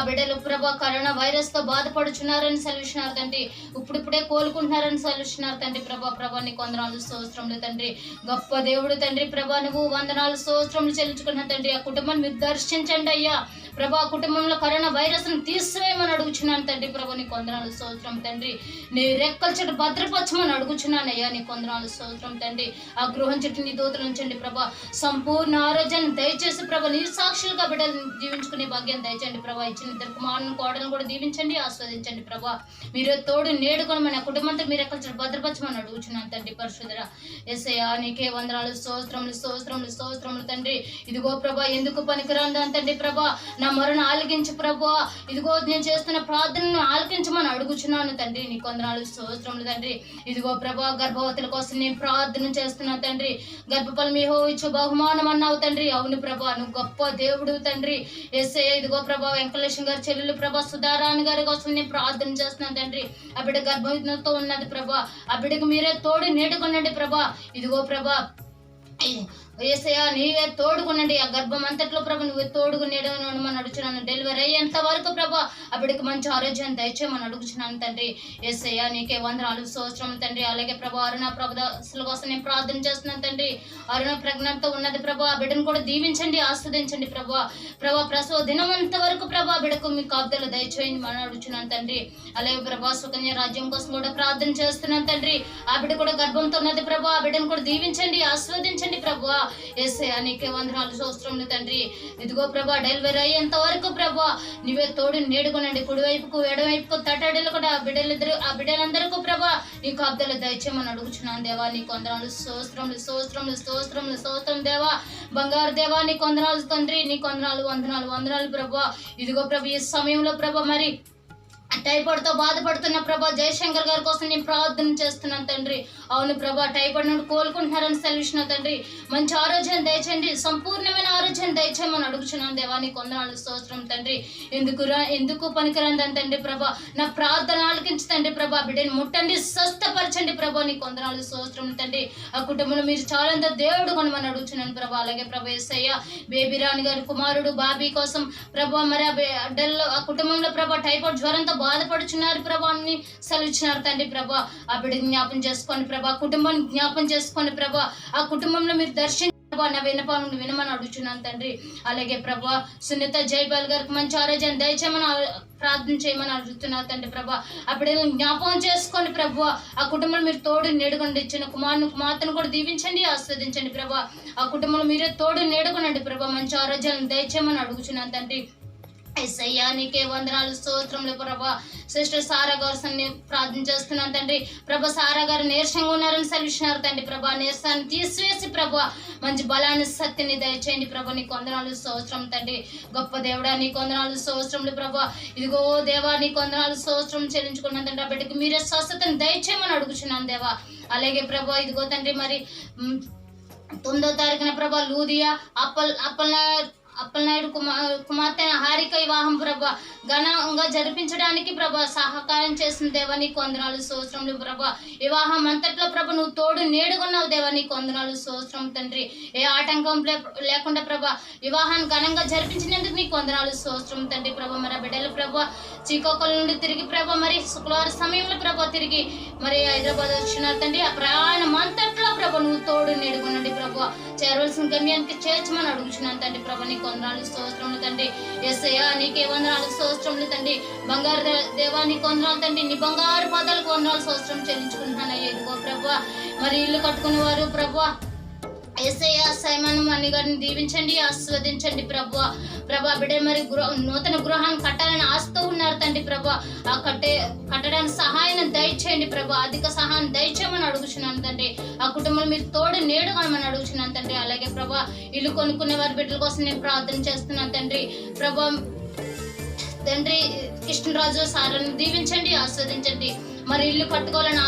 బిడ్డలు ప్రభా కరోనా వైరస్ తో బాధపడుచున్నారని సెలవిస్తున్నారు తండ్రి. ఇప్పుడిప్పుడే కోలుకుంటున్నారని సెలవిస్తున్నారు తండ్రి ప్రభా. నీకు వందనాలు స్తోత్రములు తండ్రి. గొప్ప దేవుడు తండ్రి ప్రభా. నువ్వు వందనాలు స్తోత్రములు చెల్లించుకున్న తండ్రి. ఆ కుటుంబాన్ని మీరు దర్శించండి అయ్యా ప్రభా. కుటుంబంలో కరోనా వైరస్ ను తీసివేయమని అడుగుచున్నాను తండ్రి ప్రభా. నీకు వందనాలు స్తోత్రం తండ్రి. నీ రెక్కల చెట్టు భద్రపరచమని అడుగుచున్నాను అయ్యా. నీకు వందనాలు స్తోత్రం తండ్రి. ఆ గృహం చెట్టు నీ దూతలు ఉంచండి ప్రభా. సంపూర్ణ ఆరోగ్యాన్ని దయచేసి ప్రభా నీ సాక్షులుగా బిడ్డలు జీవించుకునే భాగ్యాన్ని దయచండి ప్రభా. ఇచ్చిన ఇద్దరు కుమారులను కోడలను కూడా దీవించండి, ఆస్వాదించండి ప్రభా. మీరు తోడు నేడుకొని మన కుటుంబంతో మీరు రెక్కల చెట్టు భద్రపరచమని అడుగుచున్నాను తండ్రి. పరిశుద్ధుడా యేసయ్య నీకే వందనాలు స్తోత్రములు తండ్రి. ఇదిగో ప్రభా ఎందుకు పనికిరాందని తండ్రి ప్రభా నా మొరను ఆలకించు ప్రభా. ఇదిగో నేను చేస్తున్న ప్రార్థనను ఆలకించమని అడుగుచున్నాను తండ్రి. నీకు వందనాలు స్తోత్రములు తండ్రి. ఇదిగో ప్రభా గర్భవతుల కోసం నేను ప్రార్థన చేస్తున్నాను తండ్రి. గర్భఫలం యెహోవా ఇచ్చు బహుమానం అన్నావు తండ్రి. అవును ప్రభా నువ్వు గొప్ప దేవుడు తండ్రి. యేసయ్య ఇదిగో ప్రభా వెంకటేశ్వర గారి చెల్లెలు ప్రభా సుధారాణి గారి కోసం నేను ప్రార్థన చేస్తున్నాను తండ్రి. ఆ బిడ్డ గర్భవతితో ఉన్నది ప్రభా. ఆ బిడ్డకు మీరే తోడు నేడుకొనండి ప్రభా. ఇదిగో ప్రభా యేసయ్య నీవే తోడుకునండి. ఆ గర్భం అంతట్లో ప్రభు నువ్వు తోడుకునేమని అడుగుచున్నాను. డెలివరీ అయ్యేంత వరకు ప్రభా ఆ బిడ్డకు మంచి ఆరోగ్యాన్ని దయచేయమని అడుగుచున్నాను తండ్రి. యేసయ్య నీకే వందనాలు స్తోత్రం తండ్రి. అలాగే ప్రభా అరుణ ప్రభుదాసుల కోసం నేను ప్రార్థన చేస్తున్నాను తండ్రి. అరుణ ప్రజ్ఞతో ఉన్నది ప్రభా. ఆ బిడ్డను కూడా దీవించండి, ఆస్వాదించండి ప్రభా. ప్రసవ దినమంత వరకు ప్రభా బిడ్డకు మీ కాపుదలు దయచేయండి అని అడుగుచున్నాను తండ్రి. అలాగే ప్రభా సుకన్య రాజ్యం కోసం కూడా ప్రార్థన చేస్తున్నాను తండ్రి. ఆ బిడ్డ కూడా గర్భంతో ఉన్నది ప్రభా. ఆ బిడ్డను కూడా దీవించండి, ఆస్వాదించండి ప్రభా. యేసయ్యా నీకే వందనాలు స్తోత్రములు తండ్రి. ఇదిగో ప్రభా డెలివరీ అయ్యేంత వరకు ప్రభా నీవే తోడు నేడుకొనండి. కుడివైపుకు ఎడవైపుకు తట్టడిలు కూడా ఆ బిడ్డలందరికీ ప్రభా నీ కాపుదల దయచేయమని అడుగుచున్నాను దేవా. నీకు వందనాలు స్తోత్రములు స్తోత్రములు స్తోత్రములు స్తోత్రం దేవా. బంగారు దేవా నీకు వందనాలు తండ్రి. నీకు వందనాలు వందనాలు వందనాలు ప్రభా. ఇదిగో ప్రభు ఈ సమయంలో ప్రభా మరి టైఫాయిడ్ తో బాధపడుతున్న ప్రభా జయశంకర్ గారి కోసం నేను ప్రార్థన చేస్తున్నాను తండ్రి. అవును ప్రభా టైఫాయిడ్ నుండి కోలుకుంటున్నారని సెలవిచ్చిన తండ్రి. మంచి ఆరోగ్యం దయచేయండి, సంపూర్ణమైన ఆరోగ్యం దయచేయమని అడుగుచున్నాను దేవా. నీకు వందనాలు స్తోత్రం తండ్రి. ఎందుకు పనికిరందని తండ్రి ప్రభా నా ప్రార్థన ఆలకించి తండ్రి ప్రభా బిడ్డని ముట్టండి, స్వస్థపరచండి ప్రభా. నీకు వందనాలు స్తోత్రం తండ్రి. ఆ కుటుంబంలో మీరు చాలంత దేవుడు కొనమని అడుగుచున్నాను ప్రభా. అలాగే ప్రభా యేసయ్య బేబీ రాణి గారి కుమారుడు బాబీ కోసం ప్రభా మరి ఆ కుటుంబంలో ప్రభా టైఫాయిడ్ జ్వరంతో బాధపడుచున్నారు ప్రభా అని సెలవిచ్చినారు తండ్రి ప్రభా. ఆ బిడ్డని జ్ఞాపం చేసుకోండి ప్రభా, కుటుంబాన్ని జ్ఞాపం చేసుకోండి ప్రభా. ఆ కుటుంబంలో మీరు దర్శించి నా విన్నపాలను వినమని అడుగుచున్నాను తండ్రి. అలాగే ప్రభా సునీత జైపాల్ గారికి మంచి ఆరోగ్యం దయచేయమని ప్రార్థన చేయమని అడుగుతున్నారు తండ్రి ప్రభా. ఆ బిడ్డలను జ్ఞాపకం చేసుకోండి ప్రభా. ఆ కుటుంబంలో మీరు తోడు నేడుకొండి. ఇచ్చిన కుమార్తెను కూడా దీవించండి, ఆస్వాదించండి ప్రభా. ఆ కుటుంబంలో మీరే తోడు నేడుకొనండి ప్రభా. మంచి ఆరోగ్యాలను దయచేయమని అడుగుచున్నాను తండ్రి. యేసయ్యా నీకే వందనాలు స్తోత్రములు ప్రభా. సిస్టర్ సారా గారు ప్రార్థన చేస్తున్నాను తండ్రి ప్రభా. సారా గారు నీరసంగా ఉన్నారని సెలవిచ్చినారు తండ్రి ప్రభా. నీరసాన్ని తీసివేసి ప్రభా మంచి బలాన్ని శక్తిని దయచేయండి ప్రభా. నీకు వందనాలు స్తోత్రం తండ్రి. గొప్ప దేవుడా నీకు వందనాలు స్తోత్రములు ప్రభా. ఇదిగో దేవా నీకు వందనాలు స్తోత్రం చెల్లించుకున్నాను తండ్రి. ఆ బిడ్డకి మీరే స్వస్థతను దయచేయమని అడుగుచున్నాను దేవా. అలాగే ప్రభా ఇదిగో తండ్రి మరి 9వ తారీఖున ప్రభా లూదియా అప్పలనాయుడు కుమార్తె హారిక వివాహం ప్రభా ఘనంగా జరిపించడానికి ప్రభా సహకారం చేసిన దేవా నీకు వందనాలు స్తోత్రములు ప్రభా. వివాహం అంతట్లో ప్రభా నువ్వు తోడు నేడుకున్నావు దేవా. నీకు వందనాలు స్తోత్రం తండ్రి. ఏ ఆటంకం లేకుండా ప్రభా వివాహాన్ని ఘనంగా జరిపించినందుకు నీకు వందనాలు స్తోత్రం తండ్రి ప్రభా. మరి బిడ్డలు ప్రభా శ్రీకాకుళం నుండి తిరిగి ప్రభా మరి శుక్రవారం సమయంలో ప్రభా తిరిగి మరి హైదరాబాద్ వచ్చినారు తండ్రి. ఆ ప్రయాణం అంతట్లో ప్రభా నువ్వు తోడు నేడుకునండి ప్రభా. చేరవలసిన గమ్యానికి చేర్చమని అడుగుచున్నాను తండ్రి ప్రభా. నీకు వందనాలు స్తోత్రములు తండ్రి. యేసయ్యా నీకే వందనాలు స్తోత్రములు తండ్రి. బంగారు దేవా నీకు వందనాలు తండ్రి. నీ బంగారు పాదాలకు వందనాలు స్తోత్రం చెల్లించుకుంటున్నాను. ఎదుగో ప్రభా మరి ఇల్లు కట్టుకునేవారు ప్రభా యేసయ్యా సైమన్ మణి గారిని దీవించండి, ఆస్వాదించండి ప్రభా. ప్రభా బిడ్డ మరి నూతన గృహాన్ని కట్టాలని ఆస్తూ ఉన్నారు తండ్రి ప్రభా. ఆ కట్టడానికి సహాయం దయచేయండి ప్రభా. అధిక సహాయం దయచేయమని అడుగుచున్నాను తండ్రి. ఆ కుటుంబంలో మీరు తోడు నేడుకోమని అడుగుచున్నాను తండ్రి. అలాగే ప్రభా ఇల్లు కొనుక్కునే వారి బిడ్డల కోసం నేను ప్రార్థన చేస్తున్నాను తండ్రి ప్రభా. తండ్రి కృష్ణరాజు సారని దీవించండి, ఆస్వాదించండి. మరి ఇల్లు కొనుక్కోవాలని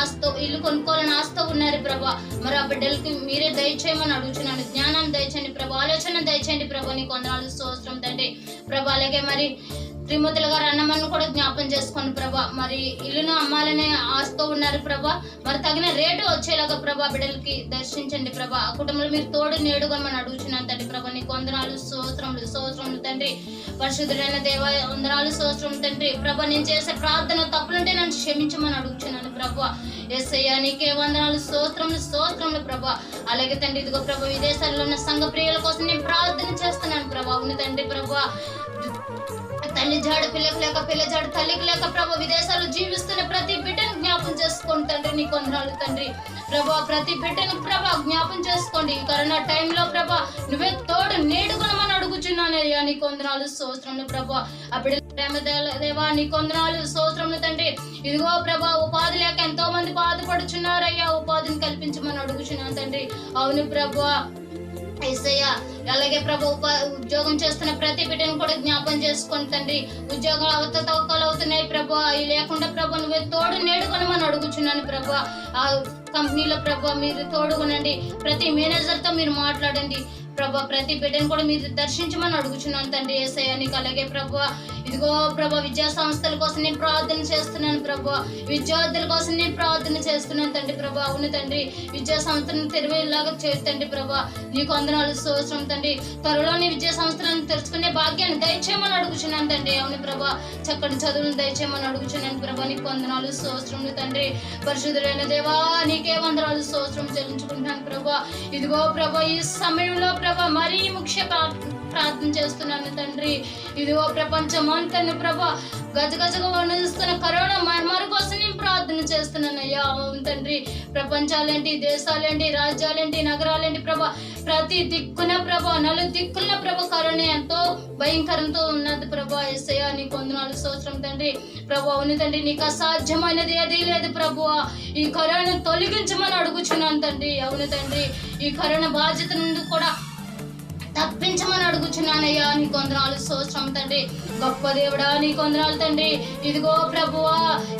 ఆస్తూ ఉన్నారు ప్రభా. మరి ఆ బిడ్డలకి మీరే దయచేయమని అడుగుచున్నాను. జ్ఞానాన్ని దయచేయండి ప్రభా, ఆలోచన దయచేయండి ప్రభా. నీకు వందనాలు స్తోత్రం తండ్రి ప్రభా. అలాగే మరి త్రిమూర్తుల గారు అన్నమని కూడా జ్ఞాపం చేసుకోండి ప్రభా. మరి ఇల్లును అమ్మాలనే ఆస్తూ ఉన్నారు ప్రభా. మరి తగిన రేటు వచ్చేలాగా ప్రభా బిడ్డలకి దర్శించండి ప్రభా. ఆ కుటుంబంలో మీరు తోడు నేడుగమని అడుగుచున్నాను తండ్రి ప్రభా. నీకు వందనాలు స్తోత్రములు తండ్రి. పరిశుద్ధుడైన దేవ వందనాలు స్తోత్రం తండ్రి ప్రభా. నేను చేసే ప్రార్థన తప్పులుంటే నన్ను క్షమించమని అడుగుచున్నాను ప్రభా. యేసయ్యా నీకే వందనాలు స్తోత్రములు ప్రభా. అలాగే తండ్రి ఇదిగో ప్రభా విదేశాల్లో ఉన్న సంఘ ప్రియుల కోసం నేను ప్రార్థన చేస్తున్నాను ప్రభా. అవును తండ్రి ప్రభా. తల్లి జాడు పిల్లకు లేక పిల్ల జాడు తల్లికి లేక ప్రభా విదేశాల్లో జీవిస్తున్న ప్రతి బిడ్డను జ్ఞాపం చేసుకోండి తండ్రి. నీకు వందనాలు తండ్రి ప్రభా. ప్రతి బిడ్డను ప్రభా జ్ఞాపం చేసుకోండి. కరోనా టైంలో ప్రభా నువ్వే తోడు నేడుకొనమని అడుగుచున్నానయ్యా. నీకు వందనాలు స్తోత్రములు ప్రభా. ఆ బిడ్డ ప్రేమ దేవా నీకు వందనాలు స్తోత్రములు తండ్రి. ఇదిగో ప్రభా ఉపాధి లేక ఎంతో మంది బాధపడుచున్నారయ్యా. ఉపాధిని కల్పించమని అడుగుచున్నాను తండ్రి. అవును ప్రభా యేసయ్యా. అలాగే ప్రభు ఉద్యోగం చేస్తున్న ప్రతి బిడ్డను కూడా జ్ఞాపం చేసుకోండి తండ్రి. ఉద్యోగాలు అవతవకలు అవుతున్నాయి ప్రభు. అవి లేకుండా ప్రభు నువ్వే తోడు నేడుకొనమని అడుగుచున్నాను ప్రభు. ఆ కంపెనీలో ప్రభు మీరు తోడుగునండి. ప్రతి మేనేజర్తో మీరు మాట్లాడండి ప్రభా. ప్రతి బిడ్డను కూడా మీరు దర్శించమని అడుగుచున్నాను తండ్రి యేసయ్యా. నీకు అలాగే ప్రభా ఇదిగో ప్రభా విద్యా సంస్థల కోసం నేను ప్రార్థన చేస్తున్నాను ప్రభా. విద్యార్థుల కోసం నేను ప్రార్థన చేస్తున్నాను తండ్రి ప్రభా. అవును తండ్రి విద్యా సంస్థలను తెరివేలాగా చేయండి ప్రభా. నీకు వందనాలు స్తోత్రం తండ్రి. త్వరలోని విద్యా సంస్థలను తెరుచుకునే భాగ్యాన్ని దయచేయమని అడుగుచున్నాను తండ్రి. అవును ప్రభా చక్కటి చదువులను దయచేయమని అడుగుచున్నాను ప్రభా. నీకు వందనాలు స్తోత్రములు తండ్రి. పరిశుద్ధుడైన దేవా నీకే వందనాలు స్తోత్రం చెల్లించుకుంటున్నాను ప్రభా. ఇదిగో ప్రభా ఈ సమయంలో ప్రభా మరీ ముఖ్య ప్రార్థన చేస్తున్నాను తండ్రి. ఇదిగో ప్రపంచం అంతా ప్రభా గజగజగా వణిస్తున్న కరోనా మహమ్మారి కోసం నేను ప్రార్థన చేస్తున్నాను చెల్లిస్తున్నానయ్యా. అవును తండ్రి, ప్రపంచాలేంటి, దేశాలేంటి, రాజ్యాలేంటి, నగరాలేంటి ప్రభా, ప్రతి దిక్కున ప్రభా, నలు దిక్కున ప్రభా కరోనా ఎంతో భయంకరంతో ఉన్నది ప్రభా. యేసయ్యా నీకు వందనాలు స్తోత్రం తండ్రి. ప్రభా అవును తండ్రి, నీకు అసాధ్యమైనది ఏదీ లేదు ప్రభువా. ఈ కరోనా తొలగించమని అడుగుచున్నాను తండ్రి. అవును తండ్రి, ఈ కరోనా బాధ్యత నుండి కూడా తప్పించమని అడుగుచున్నానయ్యా. నీకు వందనాలు స్తోత్రం తండ్రి. గొప్ప దేవుడా నీకు వందనాలు తండ్రి. ఇదిగో ప్రభువా,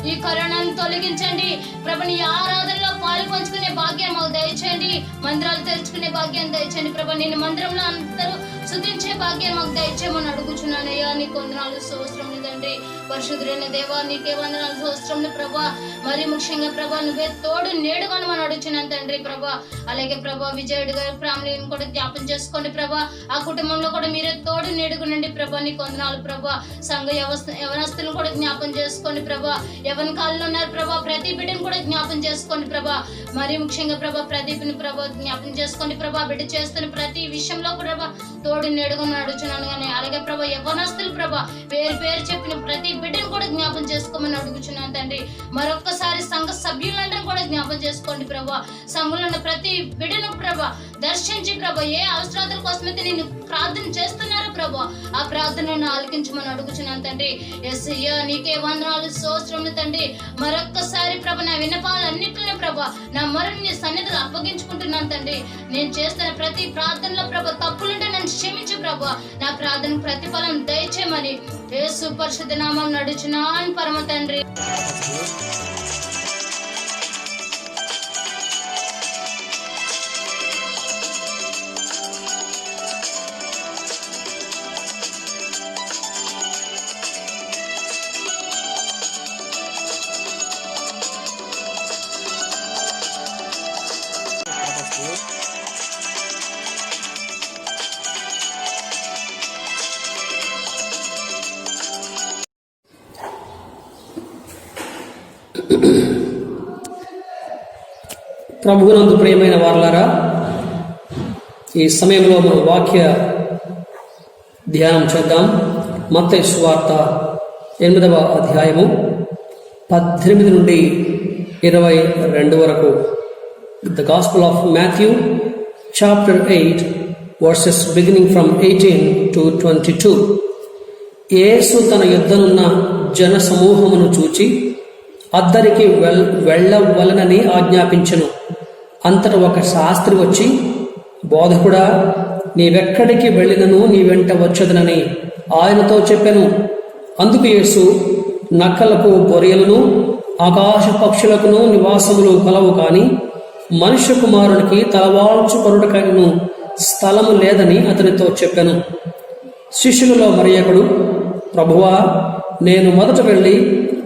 ఈ కరోనాను తొలగించండి ప్రభు. నీ ఆరాధనలో పాలు పంచుకునే భాగ్యం మాకు దయచేయండి. మందిరాలు తెరుచుకునే భాగ్యం దయచేయండి ప్రభు. నేను మందిరంలో అందరూ స్తుతించే భాగ్యం మాకు దయచేయమని అడుగుచున్నానయ్యా. నీకు వందనాలు స్తోత్రం తండ్రి. పరిశుద్ధులైన దేవా నీకే వందనాలు స్తోత్రం ప్రభా. మరి ముఖ్యంగా ప్రభా నువ్వే తోడు నేడుగా మనం అడుగుచున్నాను తండ్రి ప్రభా. అలాగే ప్రభా విజయుడు గారి ఫ్యామిలీని కూడా జ్ఞాపం చేసుకోండి ప్రభా. ఆ కుటుంబంలో కూడా మీరే తోడు నేడుగునండి ప్రభా. నీకు వందనాలు ప్రభా. సంఘ యవనస్తులను కూడా జ్ఞాపం చేసుకోండి ప్రభా. యవన కాలంలో ఉన్నారు ప్రభా, ప్రతి బిడ్డను కూడా జ్ఞాపం చేసుకోండి ప్రభా. మరి ముఖ్యంగా ప్రభా ప్రదీప్ని ప్రభా జ్ఞాపం చేసుకోండి ప్రభా. బిడ్డ చేస్తున్న ప్రతి విషయంలో ప్రభా తోడు నేడుగా అడుగుచున్నాను కానీ. అలాగే ప్రభా యవనస్తులు ప్రభా పేరు పేరు చెప్పిన ప్రతి బిడ్డను కూడా జ్ఞాపం చేసుకోమని అడుగుచున్నాను తండ్రి. మరొక్కసారి సంఘ సభ్యులందరూ కూడా జ్ఞాపం చేసుకోండి ప్రభా. సంఘంలో ఉన్న ప్రతి బిడ్డను ప్రభా దర్శించి ప్రభా ఏ అవసరాల కోసమైతే నేను ప్రార్థన చేస్తున్నారు ప్రభా, ఆ ప్రార్థనను ఆలకించమని అడుగుచున్నాను తండ్రి. యేసయ్యా నీకే వందనాలు స్తోత్రములు తండ్రి. మరొక్కసారి ప్రభా నా విన్నపాలన్నిటిని ప్రభా నా మొరని నీ సన్నిధిలో అప్పగించుకుంటున్నాను తండ్రి. నేను చేస్తున్న ప్రతి ప్రార్థనలో ప్రభా తప్పులుంటే నన్ను క్షమించు ప్రభా. నా ప్రార్థన ప్రతిఫలం దయచేయమని యేసు పరిశుద్ధ నామం నడుచున్నాను పరమ తండ్రి. ప్రభువునందు ప్రియమైన వారలారా, ఈ సమయంలో మనం వాక్య ధ్యానం చేద్దాం. మత్తయి సువార్త 8వ అధ్యాయము 18 నుండి 22 వరకు. The gospel of Matthew chapter 8 versus beginning from 18 to 22. యేసు తన యుద్ధనున్న జన సమూహమును చూచి అద్దరికి వెళ్ళవలనని ఆజ్ఞాపించెను. అంతట ఒక శాస్త్రి వచ్చి, బోధకుడా, నీవెక్కడికి వెళ్ళినను నీ వెంట వచ్చదనని ఆయనతో చెప్పెను. అందుకు యేసు, నక్కలకు బొరియలను ఆకాశ పక్షులకును నివాసములు కలవు కాని మనుష్య కుమారునికి తలవాల్చుకొనుటకైనను స్థలము లేదని అతనితో చెప్పెను. శిష్యులలో మరి ఒకడు, ప్రభువా, నేను మొదట వెళ్ళి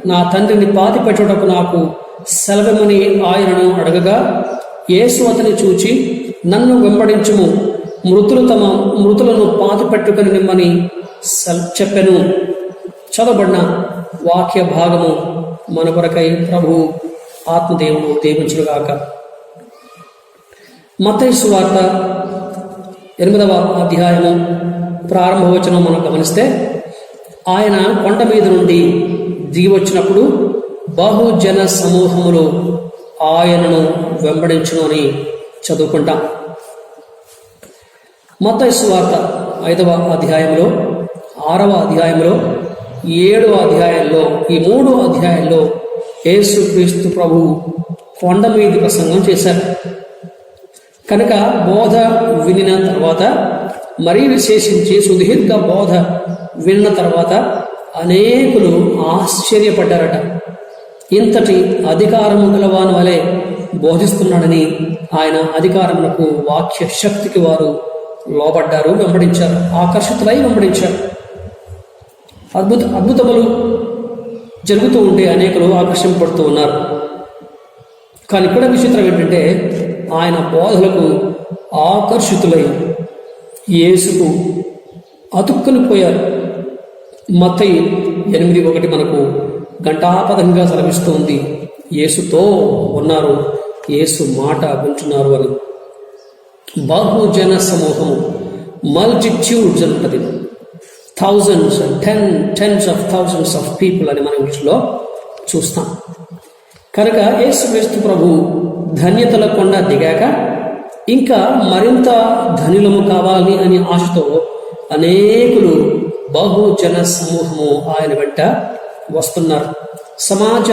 నా తండ్రిని పాతిపెట్టుటకు నాకు సెలవిమ్మని ఆయనను అడగగా, యేసు అతని చూచి, నన్ను వెంబడించుము, మృతులను పాతిపెట్టుకుని నిమ్మని చెప్పెను. చదవబడిన వాక్య భాగము మన కొరకై ప్రభు ఆత్మదేవుడు దీవించుగాక. మత్తయి సువార్త 8వ అధ్యాయము ప్రారంభవచనం మనం గమనిస్తే, ఆయన కొండ మీద నుండి దిగి వచ్చినప్పుడు బహుజన సమూహములు ఆయనను వెంబడించును అని చదువుకుంటాం. మత్తయి సువార్త 5వ అధ్యాయంలో, 6వ అధ్యాయంలో, 7వ అధ్యాయంలో, ఈ 3 అధ్యాయాల్లో యేసుక్రీస్తు ప్రభువు కొండ మీది ప్రసంగం చేశారు. కనుక బోధ వినిన తర్వాత, మరీ విశేషించి సుదీర్ఘ బోధ విన్న తర్వాత అనేకులు ఆశ్చర్యపడ్డారట. ఇంతటి అధికారము గలవాని వలె బోధిస్తున్నాడని ఆయన అధికారములకు, వాక్య శక్తికి వారు లోబడ్డారు, వెంబడించారు, ఆకర్షితులై వెంబడించారు. అద్భుతములు జరుగుతూ ఉంటే అనేకులు ఆకర్షింపబడుతూ ఉన్నారు. కానీ ఇక్కడ విచిత్రం ఏంటంటే, ఆయన బోధలకు ఆకర్షితులై యేసుకు అతుక్కుని పోయారు. మత్తయి 8:1 మనకు ఘంటాపథంగా సెలవిస్తూ ఉంది, యేసుతో ఉన్నారు, యేసు మాట వింటున్నారు అని. బహుజన సమూహము, మల్టిట్యూడ్స్ అంటది, thousands, tens of thousands of people అని మనం ఇంగ్లీష్లో చూస్తాం. కనుక యేసుక్రీస్తు ప్రభు ధన్యతల కొండ దిగాక ఇంకా మరింత ధనులము కావాలి అని ఆశతో అనేకులు బహుజన సమూహము ఆయన వెంట వస్తున్నారు. సమాజ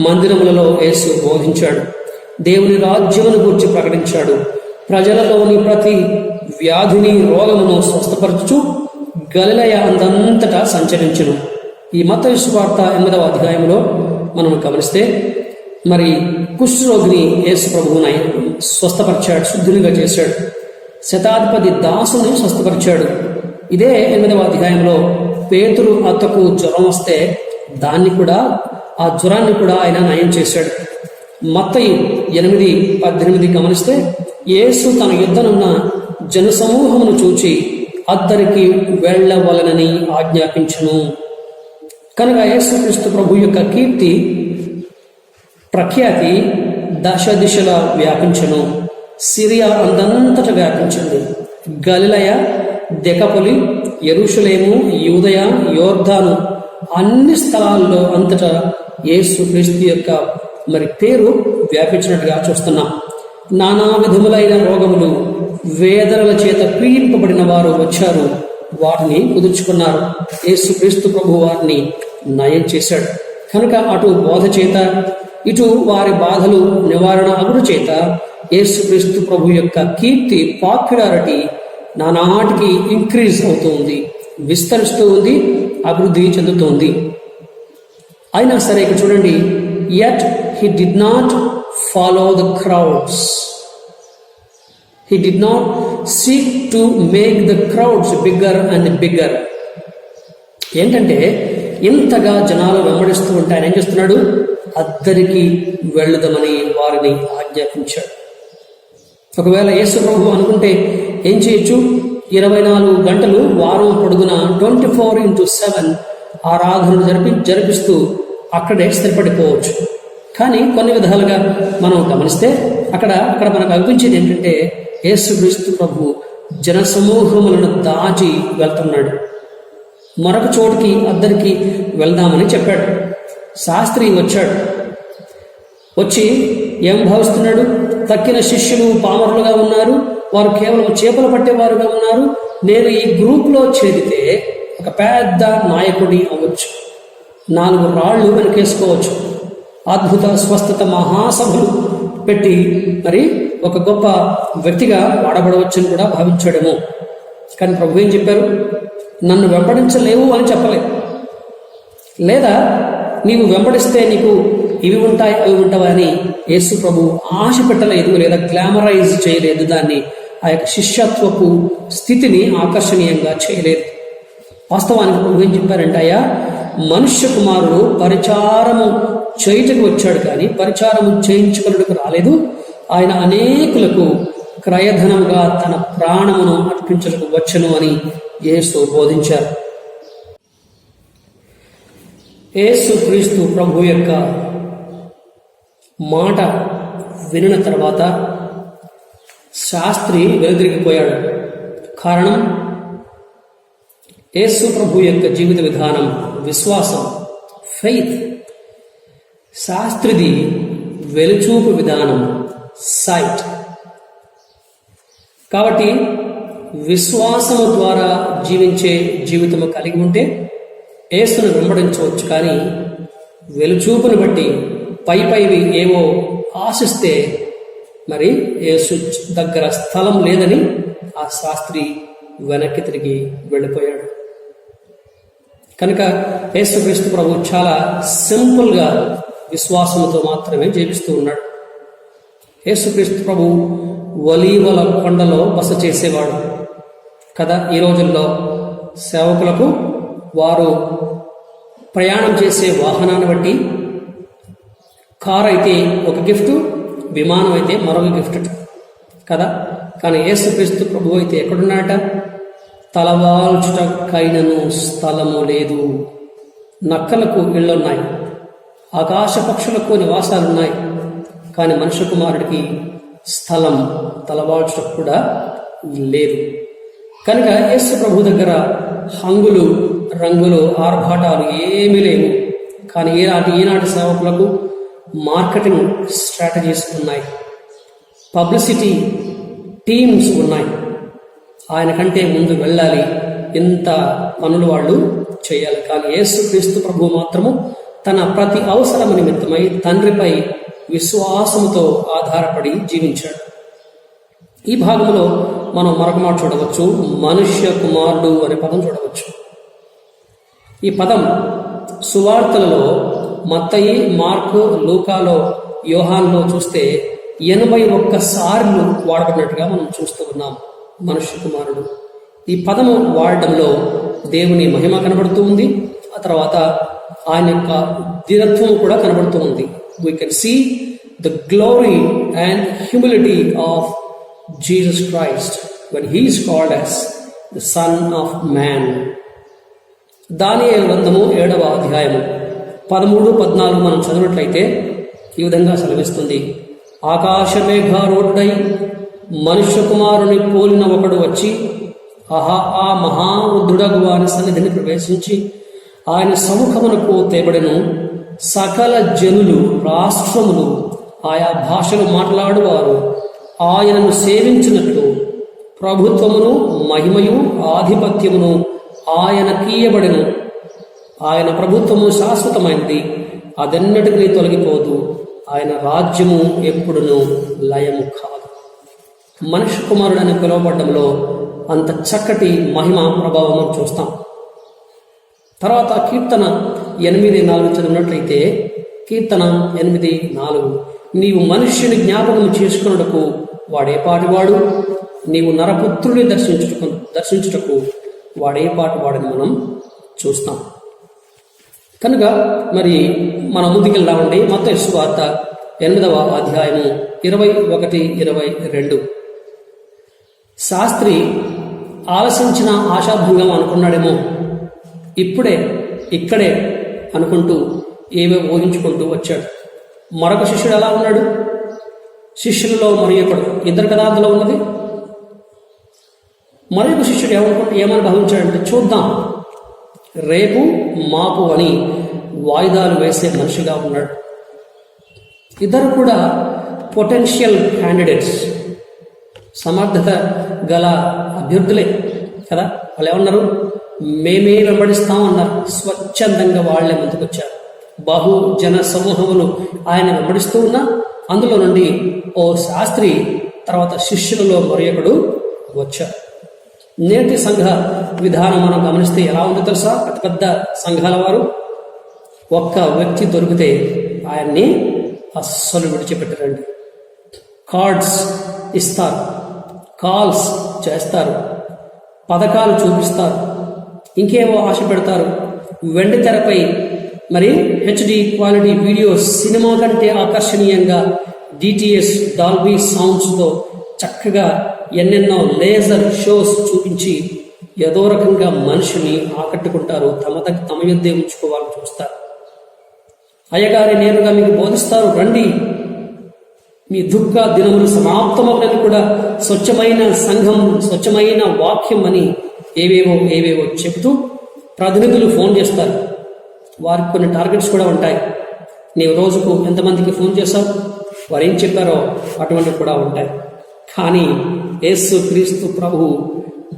మందిరములలో యేసు బోధించాడు, దేవుని రాజ్యమును గురించి ప్రకటించాడు, ప్రజలలోని ప్రతి వ్యాధిని రోగమును స్వస్థపరచుచు గలిలయ అందంతటా సంచరించును. ఈ మత్తయి సువార్త 8వ అధ్యాయంలో మనం గమనిస్తే మరి కుష్ఠరోగిని యేసు ప్రభువుని స్వస్థపరిచాడు, శుద్ధునిగా చేశాడు. శతాధిపతి దాసుని స్వస్థపరిచాడు. ఇదే 8వ అధ్యాయంలో పేతురు అత్తకు జ్వరం వస్తే ఆ జ్వరాన్ని కూడా ఆయన నయం చేశాడు. మత్తయి 8:18 గమనిస్తే యేసు తన యుద్ధనున్న జనసమూహమును చూచి అద్దరికి వెళ్ళవలనని ఆజ్ఞాపించును. కనుక యేసుక్రీస్తు ప్రభు యొక్క కీర్తి ప్రఖ్యాతి దశ దిశలా వ్యాపించను. సిరియా అందంతటా వ్యాపించింది. గలిలయ, దెకపొలి, యెరూషలేము, యూదయ, యోర్దాను అన్ని స్థలాల్లో అంతటా యేసుక్రీస్తు యొక్క మరి పేరు వ్యాపించినట్టుగా చూస్తున్నాం. నానా విధములైన రోగములు, వేదనల చేత పీడింపబడిన వారు వచ్చారు, వాటిని కుదుర్చుకున్నారు. యేసుక్రీస్తు ప్రభు వారిని నయం చేశాడు. కనుక అటు బోధ చేత ఇటు వారి బాధలు నివారణ అగుడు చేత యేసుక్రీస్తు ప్రభు యొక్క కీర్తి, పాపులారిటీ నానాటికి ఇంక్రీజ్ అవుతుంది, విస్తరిస్తూ ఉంది, అభివృద్ధి చెందుతోంది. అయినా సరే ఇక్కడ చూడండి, yet he did not follow the crowds. He did not seek to make the crowds bigger and bigger. ఏంటంటే ఇంతగా జనాలు వెంబడిస్తూ ఉంటే ఆయన ఏం చేస్తున్నాడు? అద్దరికి వెళ్ళుదామని వారిని ఆజ్ఞాపించాడు. ఒకవేళ యేసు ప్రభు అనుకుంటే ఏం చేయొచ్చు? 24 గంటలు వారం పొడుగున 24/7 ఆరాధనలు జరిపిస్తూ అక్కడే స్థిరపడిపోవచ్చు. కానీ కొన్ని విధాలుగా మనం గమనిస్తే అక్కడ మనకు అనిపించేది ఏంటంటే యేసుక్రీస్తు ప్రభు జనసమూహములను దాచి వెళ్తున్నాడు. మరొక చోటుకి అద్దరికి వెళ్దామని చెప్పాడు. శాస్త్రి వచ్చి ఏం భావిస్తున్నాడు? తక్కిన శిష్యులు పామరులుగా ఉన్నారు, వారు కేవలం చేపలు పట్టేవారుగా ఉన్నారు. నేను ఈ గ్రూప్లో చేరితే ఒక పెద్ద నాయకుడి అవ్వచ్చు, 4 రాళ్ళు వెనకేసుకోవచ్చు, అద్భుత స్వస్థత మహాసభలు పెట్టి మరి ఒక గొప్ప వ్యక్తిగా వాడబడవచ్చని కూడా భావించాడేమో. కానీ ప్రభు ఏం చెప్పారు? నన్ను వెంబడించలేవు అని చెప్పలేదు. లేదా నీవు వెంబడిస్తే నీకు ఇవి ఉంటాయి అవి ఉంటావా అని యేసు ప్రభు ఆశ పెట్టలేదు, లేదా గ్లామరైజ్ చేయలేదు. దాన్ని ఆ యొక్క శిష్యత్వపు స్థితిని ఆకర్షణీయంగా చేయలేదు. వాస్తవానికి ప్రభు ఏం చెప్పారంటే, అయ్యా మనుష్య కుమారుడు పరిచారము చేయుటకు వచ్చాడు, కానీ పరిచారము చేయించుకున్నకు రాలేదు. ఆయన అనేకులకు క్రయధనముగా తన ప్రాణమును అర్పించడానికి వచ్చను అని యేసు బోధించారు. యేసుక్రీస్తు ప్రభు యొక్క మాట వినిన తర్వాత శాస్త్రి వెనుదిరిగిపోయాడు. కారణం, యేసు ప్రభు యొక్క జీవిత విధానం, విశ్వాసం, ఫెయిత్. శాస్త్రిది వెలుచూపు విధానం, సైట్. కాబట్టి విశ్వాసము ద్వారా జీవించే జీవితము కలిగి ఉంటే యేసును వెంబడించవచ్చు. కానీ వెలుచూపును బట్టి పైవి ఏవో ఆశిస్తే మరి యేసు దగ్గర స్థలం లేదని ఆ శాస్త్రి వెనక్కి తిరిగి వెళ్ళిపోయాడు. కనుక యేసుక్రీస్తు ప్రభు చాలా సింపుల్గా విశ్వాసంతో మాత్రమే జీవిస్తూ ఉన్నాడు. యేసుక్రీస్తు ప్రభు ఒలీవల కొండలో బస చేసేవాడు కదా. ఈ రోజుల్లో సేవకులకు వారు ప్రయాణం చేసే వాహనాన్ని బట్టి కారు అయితే ఒక గిఫ్ట్, విమానం అయితే మరొక గిఫ్ట్ కదా. కానీ యేసుక్రీస్తు ప్రభు అయితే ఎక్కడున్నాట? తలవాల్చుటకైనను స్థలము లేదు. నక్కలకు ఇళ్ళున్నాయి, ఆకాశ పక్షులకు నివాసాలున్నాయి, కానీ మనుష్య కుమారుడికి స్థలం తలవాల్చుటకు కూడా లేదు. కనుక యేసు ప్రభు దగ్గర హంగులు, రంగులు, ఆర్భాటాలు ఏమీ లేవు. కానీ ఈనాటి సేవకులకు మార్కెటింగ్ స్ట్రాటజీస్ ఉన్నాయి, పబ్లిసిటీ టీమ్స్ ఉన్నాయి. ఆయన కంటే ముందు వెళ్ళాలి, ఇంత పనులు వాళ్ళు చేయాలి. కానీ యేసుక్రీస్తు ప్రభువు మాత్రము తన ప్రతి అవసరం నిమిత్తమై తండ్రిపై విశ్వాసముతో ఆధారపడి జీవించాడు. ఈ భాగంలో మనం మరొక మాట చూడవచ్చు, మనుష్య కుమారుడు అనే పదం చూడవచ్చు. ఈ పదం సువార్తలలో మత్తయి, మార్కు, లూకాలో, యోహాన్లో చూస్తే 81 సార్లు వాడబడినట్టుగా మనం చూస్తూ ఉన్నాం. మనుష్య కుమారుడు ఈ పదము వాడడంలో దేవుని మహిమ కనబడుతూ ఉంది. ఆ తర్వాత ఆయన యొక్క ధీరత్వం కూడా కనబడుతూ ఉంది. We can see the glory and humility of Jesus Christ when he is called as the Son of Man. దానియేలు గ్రంథము 7వ అధ్యాయము 13, 14 మనం చదివినట్లయితే ఈ విధంగా సెలవిస్తుంది. ఆకాశమేఘారూఢుడై మనుష్య కుమారుని పోలిన ఒకడు వచ్చి ఆ మహారుద్రుడగు వాని సన్నిధిని ప్రవేశించి ఆయన సముఖమునకు తేబడెను. సకల జనులు, రాష్ట్రములు, ఆయా భాషలు మాట్లాడువారు ఆయనను సేవించినట్లు ప్రభుత్వమును, మహిమయు, ఆధిపత్యమును ఆయన కీయబడెను. ఆయన ప్రభుత్వము శాశ్వతమైనది, అదెన్నటికీ తొలగిపోదు. ఆయన రాజ్యము ఎప్పుడునూ లయము కాదు. మనుష్య కుమారుడు అని పిలువబడ్డంలో అంత చక్కటి మహిమ ప్రభావం చూస్తాం. తర్వాత కీర్తన 8:4 చదివినట్లయితే, కీర్తన 8:4, నీవు మనుష్యుని జ్ఞాపకం చేసుకున్నటకు వాడేపాటివాడు, నీవు నరపుత్రుని దర్శించుటకు వాడేపాటివాడని మనం చూస్తాం. కనుక మరి మనం ముందుకెళ్దామండి. మత్తయి సువార్త 8వ అధ్యాయము 21, 22. శాస్త్రి ఆలసించిన ఆశాభంగం అనుకున్నాడేమో, ఇప్పుడే ఇక్కడే అనుకుంటూ ఏవో ఊహించుకుంటూ వచ్చాడు. మరొక శిష్యుడు ఎలా ఉన్నాడు? శిష్యులలో మరి ఒకడు, ఇద్దరు కదా అందులో ఉన్నది. మరొక శిష్యుడు ఏమని భావించాడంటే, చూద్దాం రేపు మాపు అని వాయిదాలు వేసే మనిషిగా ఉన్నాడు. ఇద్దరు కూడా పొటెన్షియల్ క్యాండిడేట్స్, సమర్థత గల అభ్యర్థులే కదా. వాళ్ళు ఏమన్నారు? మేమే వెంబడిస్తామన్నారు. స్వచ్ఛందంగా వాళ్లే ముందుకొచ్చారు. బహుజన సమూహములు ఆయన వెంబడిస్తూ ఉన్నా అందులో నుండి ఓ శాస్త్రి, తర్వాత శిష్యులలో మరొకడు వచ్చారు. నేటి సంఘ విధానం మనం గమనిస్తే ఎలా ఉందో తెలుసా? పెద్ద పెద్ద సంఘాల వారు ఒక్క వ్యక్తి దొరికితే ఆయన్ని అస్సలు విడిచిపెట్టరండి. కార్డ్స్ ఇస్తారు, కాల్స్ చేస్తారు, పథకాలు చూపిస్తారు, ఇంకేవో ఆశ పెడతారు. వెండి తెరపై మరి హెచ్డి క్వాలిటీ వీడియోస్, సినిమా కంటే ఆకర్షణీయంగా డిటిఎస్, డాల్బీ సౌండ్స్తో చక్కగా ఎన్నెన్నో లేజర్ షోస్ చూపించి ఏదో రకంగా మనిషిని ఆకట్టుకుంటారు. తమ యుద్ధే ఉంచుకోవాలని చూస్తారు. అయ్యగారి నేరుగా మీకు బోధిస్తారు, రండి మీ దుఃఖ దినములు సమాప్తమవునని కూడా స్వచ్ఛమైన సంఘం, స్వచ్ఛమైన వాక్యం అని ఏవేవో చెబుతూ ప్రతినిధులు ఫోన్ చేస్తారు. వారికి కొన్ని టార్గెట్స్ కూడా ఉంటాయి. నీవు రోజుకు ఎంతమందికి ఫోన్ చేశావు, వారు ఏం చెప్పారో అటువంటివి కూడా ఉంటాయి. కానీ యేసు క్రీస్తు ప్రభువు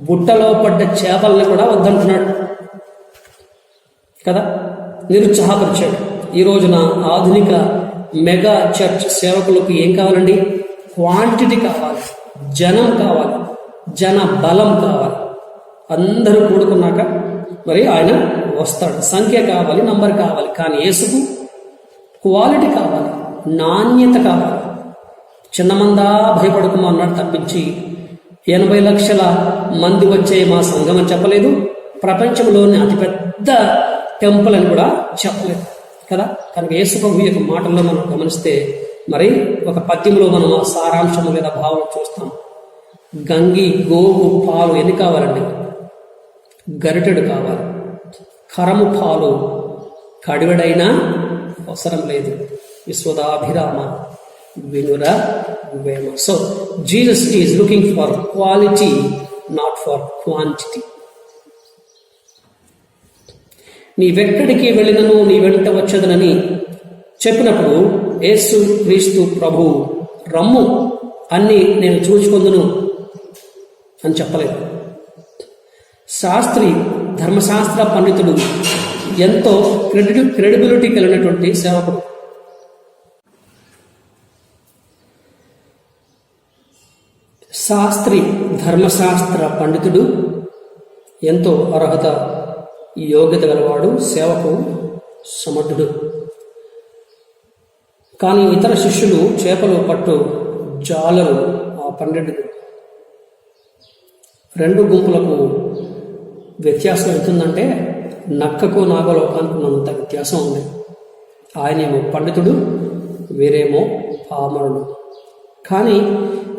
బుట్టలో పడ్డ చేపల్ని కూడా వద్దంటున్నాడు కదా, నిరుత్సాహపరిచాడు. ఈ రోజున ఆధునిక మెగా చర్చ్ సేవకులకు ఏం కావాలండి? క్వాంటిటీ కావాలి, జనం కావాలి, జన బలం కావాలి. అందరూ కూడుకున్నాక మరి ఆయన వస్తాడు. సంఖ్య కావాలి, నంబర్ కావాలి. కానీ యేసుకు క్వాలిటీ కావాలి, నాణ్యత కావాలి. చిన్నమందా భయపడుకుమా అన్నాడు తప్పించి 80 లక్షల మంది వచ్చే మా సంఘం అని చెప్పలేదు. ప్రపంచంలోని అతిపెద్ద టెంపుల్ అని కూడా చెప్పలేదు కదా. కనుక యేసు ప్రభు యొక్క మాటల్లో మనం గమనిస్తే మరి ఒక పద్యంలో మనం ఆ సారాంశము లేదా భావం చూస్తాం. గంగి గోవు పాలు ఎన్ని కావాలండి? గరిటెడు కావాలి. కరము పాలు కడివెడైనా అవసరం లేదు. విశ్వదాభిరామ వినుర Vema. So Jesus is looking for quality, not for quantity. నీవెక్కడికి వెళ్ళినను నీ వెంట వచ్చదనని చెప్పినప్పుడు యేసు క్రీస్తు ప్రభు రమ్ము అన్ని నేను చూచుకొందును అని చెప్పలేదు. శాస్త్రి, ధర్మశాస్త్ర పండితుడు, ఎంతో క్రెడిబిలిటీ కలిగినటువంటి సేవకుడు. శాస్త్రి, ధర్మశాస్త్ర పండితుడు, ఎంతో అర్హత, యోగ్యత గలవాడు, సేవకు సమర్థుడు. కానీ ఇతర శిష్యులు చేపలు పట్టు జాలరు ఆ 12. 2 గుంపులకు వ్యత్యాసం ఎంతుందంటే నక్కకు నాగలోకానికి ఉన్నంత వ్యత్యాసం ఉంది. ఆయనేమో పండితుడు, వీరేమో పామరుడు. కానీ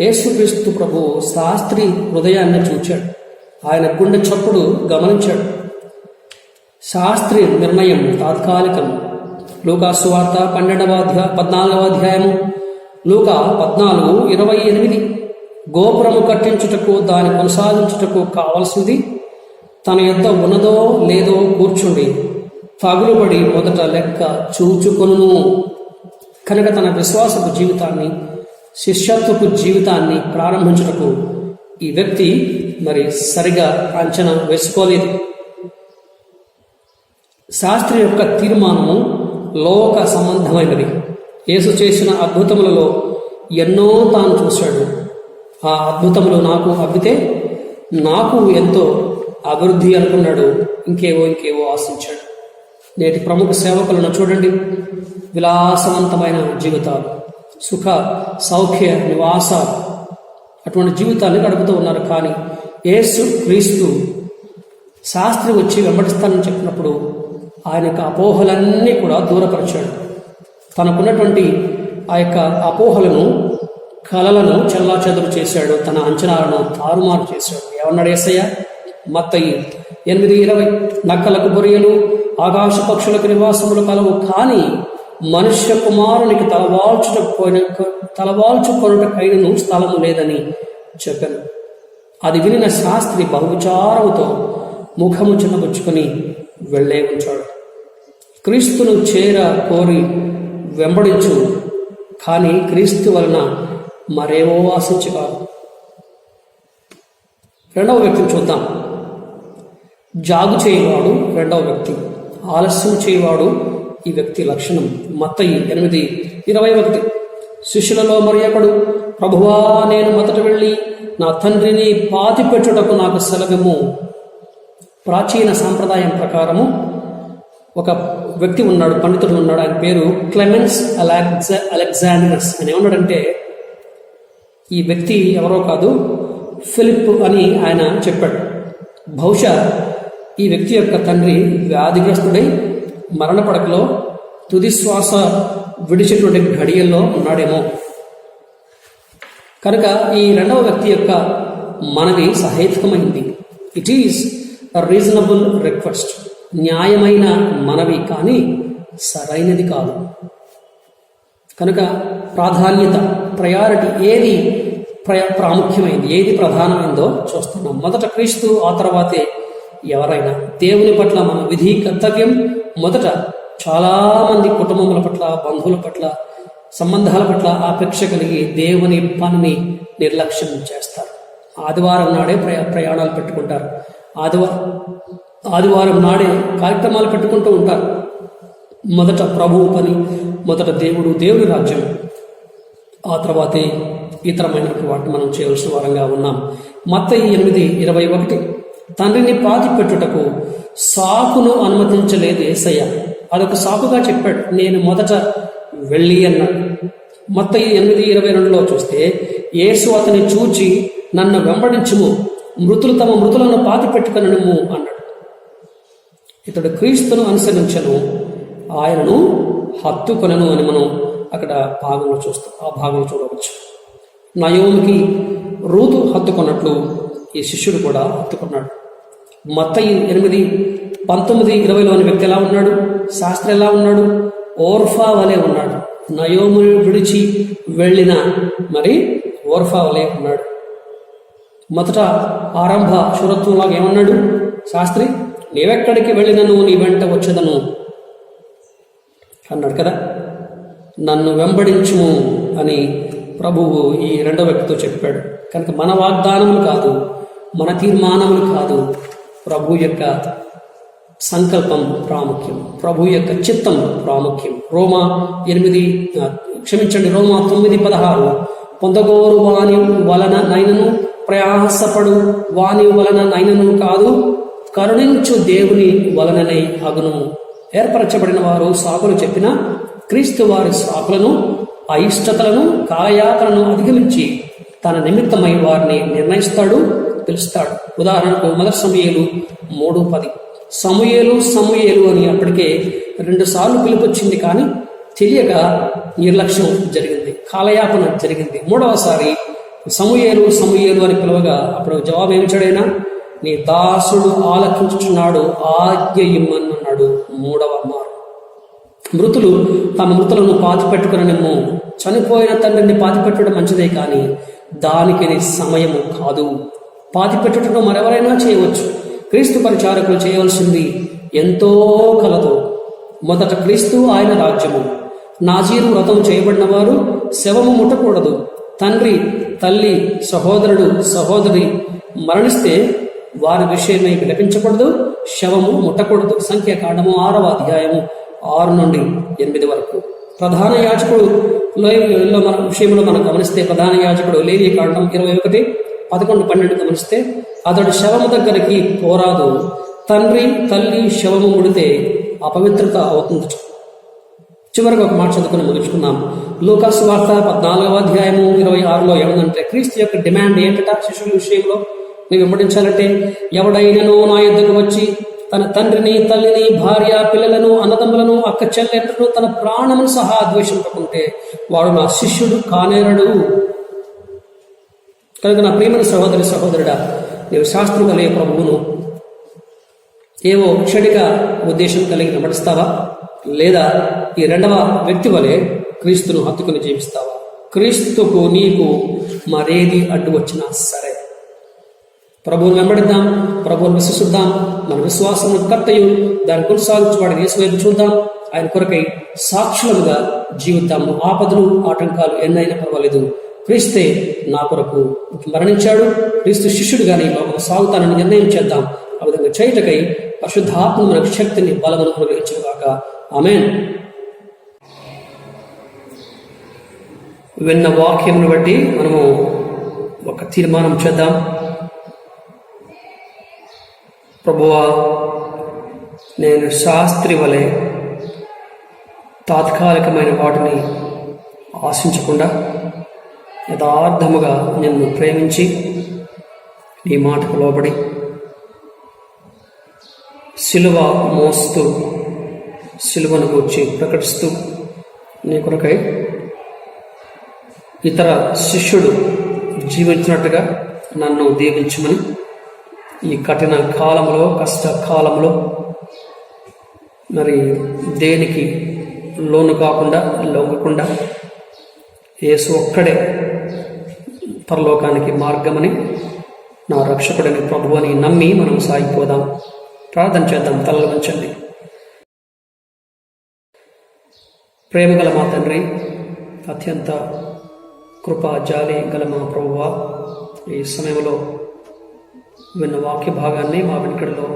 యేసుక్రీస్తు ప్రభు శాస్త్రి హృదయాన్ని చూచాడు. ఆయన గుండె చప్పుడు గమనించాడు. శాస్త్రి నిర్ణయం తాత్కాలికం. లూకా సువార్త 14వ అధ్యాయము, లూకా 14:28. గోపురము కట్టించుటకు దాన్ని కొనసాగించుటకు కావలసింది తన యొద్ద ఉన్నదో లేదో కూర్చుండి తగులుబడి మొదట లెక్క చూచుకొనును. కనుక తన విశ్వాసపు జీవితాన్ని, శిష్యత్వపు జీవితాన్ని ప్రారంభించుటకు ఈ వ్యక్తి మరి సరిగా అంచనా వేసుకోలేదు. శాస్త్రి యొక్క తీర్మానము లోక సంబంధమైనది. యేసు చేసిన అద్భుతములలో ఎన్నో తాను చూశాడు. ఆ అద్భుతములు నాకు అబ్బితే నాకు ఎంతో అభివృద్ధి అనుకున్నాడు. ఇంకేవో ఆశించాడు. నేటి ప్రముఖ సేవకులను చూడండి. విలాసవంతమైన జీవితాలు, సుఖ సౌఖ్య నివాసాలు, అటువంటి జీవితాన్ని గడుపుతూ ఉన్నారు. కానీ యేసు క్రీస్తు శాస్త్రి వచ్చి వెంబడిస్తానని చెప్పినప్పుడు ఆయన యొక్క అపోహలన్నీ కూడా దూరపరిచాడు. తనకున్నటువంటి ఆ యొక్క అపోహలను, కలలను చెల్లాచెదురు చేశాడు. తన అంచనాలను తారుమారు చేశాడు. ఏమన్నాడు యేసయ్య? మత్తయి 8:20, నక్కలకు బొరియలు, ఆకాశ పక్షులకు నివాసములు కలవు, కానీ మనుష్య కుమారునికి తలవాల్చుకొనుటకైనను స్థలము లేదని చెప్పాను. అది వినిన శాస్త్రి బహువిచారముతో ముఖము చిన్నబుచ్చుకొని వెళ్ళే ఉంచాడు. క్రీస్తును చేర కోరి వెంబడించు, కానీ క్రీస్తు వలన మరేవో ఆశించి కాదు. 2వ వ్యక్తిని చూద్దాం. జాగు చేయవాడు 2వ వ్యక్తి. ఆలస్యం చేయవాడు ఈ వ్యక్తి లక్షణం. మత్తయి 8:21. శిష్యులలో మరి ఒకడు, ప్రభువా, నేను మొదట వెళ్ళి నా తండ్రిని పాతిపెట్టుటకు నాకు సెలవిమ్ము. ప్రాచీన సాంప్రదాయం ప్రకారము ఒక వ్యక్తి ఉన్నాడు, పండితుడు ఉన్నాడు. ఆయన పేరు క్లెమెన్స్ అలెగ్జాండరస్. ఆయన ఏమన్నాడంటే, ఈ వ్యక్తి ఎవరో కాదు, ఫిలిప్ అని ఆయన చెప్పాడు. బహుశా ఈ వ్యక్తి యొక్క తండ్రి వ్యాధిగ్రస్తుడై మరణ పడకలో తుది శ్వాస విడిచేటువంటి ఘడియల్లో ఉన్నాడేమో. కనుక ఈ 2వ వ్యక్తి యొక్క మనవి సహేతుకమైంది. It is reasonable request. న్యాయమైన మనవి, కానీ సరైనది కాదు. కనుక ప్రాధాన్యత, ప్రయారిటీ, ఏది ప్రాముఖ్యమైంది, ఏది ప్రధానమైందో చూస్తున్నాం. మొదట క్రీస్తు, ఆ తర్వాతే ఎవరైనా. దేవుని పట్ల మన విధి కర్తవ్యం మొదట. చాలామంది కుటుంబముల పట్ల, బంధువుల పట్ల, సంబంధాల పట్ల ఆపేక్ష కలిగి దేవుని పనిని నిర్లక్ష్యం చేస్తారు. ఆదివారం నాడే ప్రయాణాలు పెట్టుకుంటారు. ఆదివారం నాడే కార్యక్రమాలు పెట్టుకుంటూ ఉంటారు. మొదట ప్రభువు పని, మొదట దేవుని రాజ్యం, ఆ తర్వాతే ఇతరమైన వాటిని మనం చేయవలసిన వారంగా ఉన్నాం. మత్తయి 8:21. తండ్రిని పాతిపెట్టుటకు సాకును అనుమతించలేదు యేసయ్య. అదొక సాకుగా చెప్పాడు. నేను మొదట వెళ్ళి అన్నాడు. మత్తయి 8:22లో చూస్తే, యేసు అతని చూచి నన్ను వెంబడించుము, మృతులు తమ మృతులను పాతిపెట్టుకొనుము అన్నాడు. ఇతడు క్రీస్తును అనుసరించను, ఆయనను హత్తుకొనను అని మనం అక్కడ భాగంలో చూస్తాం. ఆ భాగంలో చూడవచ్చు. నయోమికి రూతు హత్తుకున్నట్లు ఈ శిష్యుడు కూడా హత్తుకున్నాడు. మత్తయి 8:19-20లోని వ్యక్తి ఎలా ఉన్నాడు? శాస్త్రి ఎలా ఉన్నాడు? ఓర్ఫా వలె ఉన్నాడు. నయోముని విడిచి వెళ్ళిన మరి ఓర్ఫా వలె ఉన్నాడు. మొదట ఆరంభ శూరత్వంలాగా ఏమన్నాడు శాస్త్రి? నీవెక్కడికి వెళ్ళినను నీ వెంట వచ్చేదను అన్నాడు కదా. నన్ను వెంబడించుము అని ప్రభువు ఈ రెండవ వ్యక్తితో చెప్పాడు. కనుక మన వాగ్దానములు కాదు, మన తీర్మానములు కాదు, ప్రభు యొక్క సంకల్పం ప్రాముఖ్యం, ప్రభు యొక్క చిత్తం ప్రాముఖ్యం. రోమా 9:16 పొందగోరు వాని వలన నైనను ప్రయాసపడు వాని వలన నైనను కాదు, కరుణించు దేవుని వలననే అగును. ఏర్పరచబడిన వారు సాకులు చెప్పిన క్రీస్తు వారి సాకులను, అయిష్టతలను, కాలయాతలను అధిగమించి తన నిమిత్తమై వారిని నిర్ణయిస్తాడు, పిలుస్తాడు. ఉదాహరణకు 1 సమూయేలు 3:10 సమూయేలు అని అప్పటికే 2 సార్లు పిలుపొచ్చింది, కానీ తెలియక నిర్లక్ష్యం జరిగింది, కాలయాపన జరిగింది. 3వసారి సమూయేలు అని పిలవగా అప్పుడు జవాబు ఏమిచ్చాడైనా, నీ దాసుడు ఆలకించుచున్నాడు, ఆజ్ఞ ఇమ్మన్నాడు. 3వ మారు మృతులు తమ మృతులను పాతిపెట్టుకుననేమో, చనిపోయిన తండ్రిని పాతిపెట్టడం మంచిదే, కానీ దానికి సమయము కాదు. పాతిపెట్టుటను మరెవరైనా చేయవచ్చు, క్రీస్తు పరిచారకులు చేయవలసింది ఎంతో కలదు. మొదట క్రీస్తు, ఆయన రాజ్యము. నాజీరు వ్రతం చేయబడిన వారు శవము ముట్టకూడదు. తండ్రి, తల్లి, సహోదరుడు, సహోదరి మరణిస్తే వారి విషయమై విలపించకూడదు, శవము ముట్టకూడదు. సంఖ్యాకాండము 6వ అధ్యాయము 6 నుండి 8 వరకు. ప్రధాన యాజకుడు విషయంలో మనం గమనిస్తే, ప్రధాన యాజకుడు లేవియకాండం 21:11-12 గమనిస్తే, అతడు శవము దగ్గరికి పోరాదు, తండ్రి తల్లి శవము ముడితే అపవిత్రత అవుతుంది. చివరికి ఒక మాట చదువుకుని ముగించుకున్నాం. లూకాసు వార్త 14వ అధ్యాయము 26లో ఏమందంటే, క్రీస్తు యొక్క డిమాండ్ ఏంటట? శిశువుల విషయంలో నీవు వెంబడించాలంటే, ఎవడైనను నా యొద్దకు వచ్చి తన తండ్రిని, తల్లిని, భార్య, పిల్లలను, అన్నదమ్ములను, అక్క చెల్లెలను, తన ప్రాణమును సహా ద్వేషింపకుంటే వాడు నా శిష్యుడు కానేరడు. కనుక నా ప్రియమైన సహోదరుడా, నీవు శాస్త్రం కలిగే ప్రభువును ఏవో క్షణిక ఉద్దేశం కలిగి వెంబడిస్తావా, లేదా ఈ రెండవ వ్యక్తి వలె క్రీస్తును హత్తుకుని జీవిస్తావా? క్రీస్తుకు నీకు మరేది అడ్డు వచ్చినా సరే ప్రభువును వెంబడిద్దాం, ప్రభువును విశ్వసిద్దాం. మన విశ్వాసం కర్తయు దాన్ని కొనసాగించువాడిని యేసు వైపు చూద్దాం. ఆయన కొరకై సాక్షులుగా జీవిద్దాము. ఆపదలు, ఆటంకాలు ఎన్నైనా పర్వాలేదు, క్రీస్తే నా కొరకు మరణించాడు, క్రీస్తు శిష్యుడిగానే లోకం సాగుతానని నిర్ణయం చేద్దాం. ఆ విధంగా చేయుటకై పరిశుద్ధాత్మ మనకు శక్తిని, బలమును అనుగ్రహించుగాక. ఆమేన్. విన్న వాక్యమును బట్టి మనము ఒక తీర్మానం చేద్దాం. ప్రభువా, నేను శాస్త్రి వలె తాత్కాలికమైన వాటిని ఆశించకుండా యథార్థముగా నిన్ను ప్రేమించి నీ మాటకు లోబడి సిలువ మోస్తూ, సిలువను గూర్చి ప్రకటిస్తూ నీ కొరకై ఇతర శిష్యుడు జీవించినట్టుగా నన్ను దీవించమని ఈ కఠిన కాలంలో, కష్టకాలంలో మరి దేనికి లోను కాకుండా, లొంగకుండా యేసు ఒక్కడే పరలోకానికి మార్గమని, నా రక్షకుడిని ప్రభువు అని నమ్మి మనం సాగిపోదాం. ప్రార్థన చేద్దాం. తలలు వంచండి. ప్రేమగల మా తండ్రి, అత్యంత కృపా జాలి గల మా ప్రభువా, ఈ సమయంలో విన్న వాక్య భాగాన్ని మా వెనుకడిలో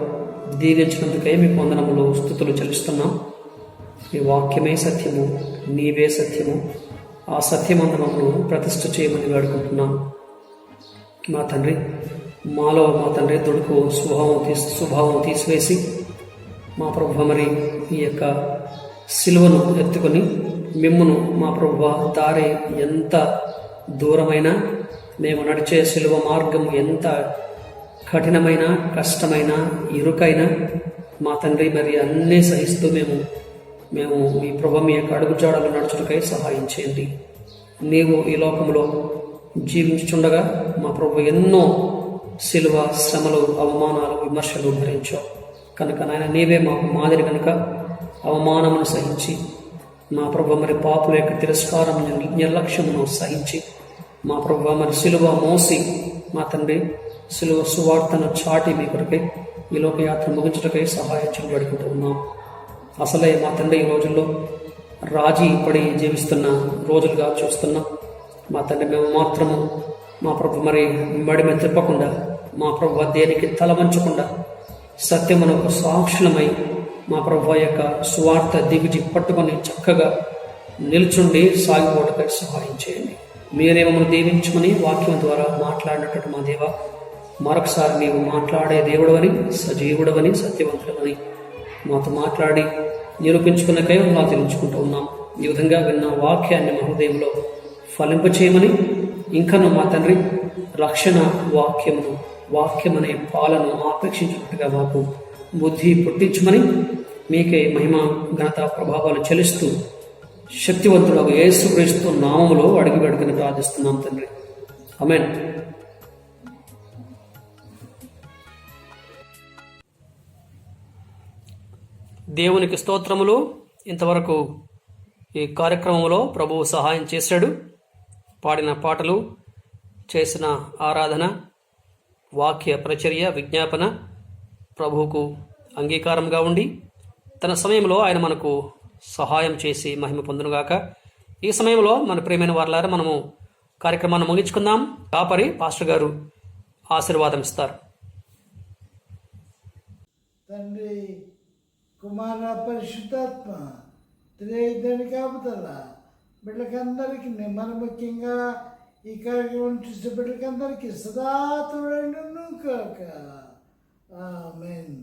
దీవించినందుకై మీకు వందనములు, స్తుతులు చెల్లిస్తున్నాం. ఈ వాక్యమే సత్యము, నీవే సత్యము. ఆ సత్యమందనమును ప్రతిష్ఠ చేయమని వేడుకుంటున్నాం. మా తండ్రి, మాలో మా తండ్రి దుడుకు స్వభావం తీసివేసి మా ప్రభువ మరి ఈ యొక్క సిలువను ఎత్తుకొని మిమ్మును మా ప్రభువ దారి ఎంత దూరమైనా, మేము నడిచే సిలువ మార్గం ఎంత కఠినమైన, కష్టమైన, ఇరుకైన మా తండ్రి మరి అన్నీ సహిస్తూ మేము ఈ ప్రభు మీ యొక్క అడుగుజాడలు నడుచుటకై సహాయం చేయండి. నీవు ఈ లోకంలో జీవించుచుండగా మా ప్రభు ఎన్నో సిలువ శ్రమలు, అవమానాలు, విమర్శలు భరించావు. కనుక నాయన నీవే మాకు మాదిరి కనుక అవమానమును సహించి, మా ప్రభు మరి పాపుల యొక్క తిరస్కారం, నిర్లక్ష్యమును సహించి మా ప్రభు మరి సిలువ మోసి మా తండ్రి సిలువ సువార్తను చాటి మీ కొరకై ఈ లోకయాత్ర ముగించుటకై సహాయం చేయబడుకుంటూ ఉన్నాం. అసలే మా తండ్రి ఈ రోజుల్లో రాజీ పడి జీవిస్తున్న రోజులుగా చూస్తున్నాం. మా తండ్రి, మేము మాత్రము మా ప్రభు మరి మడిమ తిప్పకుండా, మా ప్రభు దేనికి తల వంచకుండా సత్యమునకు సాక్షులమై మా ప్రభు యొక్క స్వార్థ దివిటి పట్టుకొని చక్కగా నిల్చుండి సాగిపోవడానికి సహాయం చేయండి. మీరే మమ్మల్ని దీవించమని వాక్యం ద్వారా మాట్లాడినట్టు మా దేవ, మరొకసారి నీవు మాట్లాడే దేవుడవని, సజీవుడవని, సత్యవంతుడవని మాతో మాట్లాడి నిరూపించుకున్నకై మా తెలుసుకుంటూ ఉన్నాం. ఈ విధంగా విన్న వాక్యాన్ని మా హృదయంలో ఫలింపచేయమని, ఇంకను మా తండ్రి రక్షణ వాక్యమనే పాలను ఆపేక్షించినట్టుగా మాకు బుద్ధి పుట్టించమని, మీకే మహిమ ఘనత ప్రభావాలు చెల్లిస్తూ శక్తివంతుడు యేసుక్రీస్తు నామములో అడిగి వేడుకని ప్రార్థిస్తున్నాం తండ్రి. ఆమేన్. దేవునికి స్తోత్రములు. ఇంతవరకు ఈ కార్యక్రమంలో ప్రభువు సహాయం చేశాడు. పాడిన పాటలు, చేసిన ఆరాధన, వాక్య ప్రచర్య, విజ్ఞాపన ప్రభువుకు అంగీకారంగా ఉండి తన సమయంలో ఆయన మనకు సహాయం చేసి మహిమ పొందునుగాక. ఈ సమయంలో మన ప్రియమైన వారలారా మనము కార్యక్రమాన్ని ముగించుకుందాం. కాపరి పాస్టర్ గారు ఆశీర్వాదం ఇస్తారు. తండ్రి, కుమార, పరిశుద్ధాత్మ త్రియేక కాపుదల బిడ్డకందరికీ, మన ముఖ్యంగా ఈ కార్యక్రమం చూసే బిడ్డకందరికీ సదా తోడైండును కాక. ఆమేన్.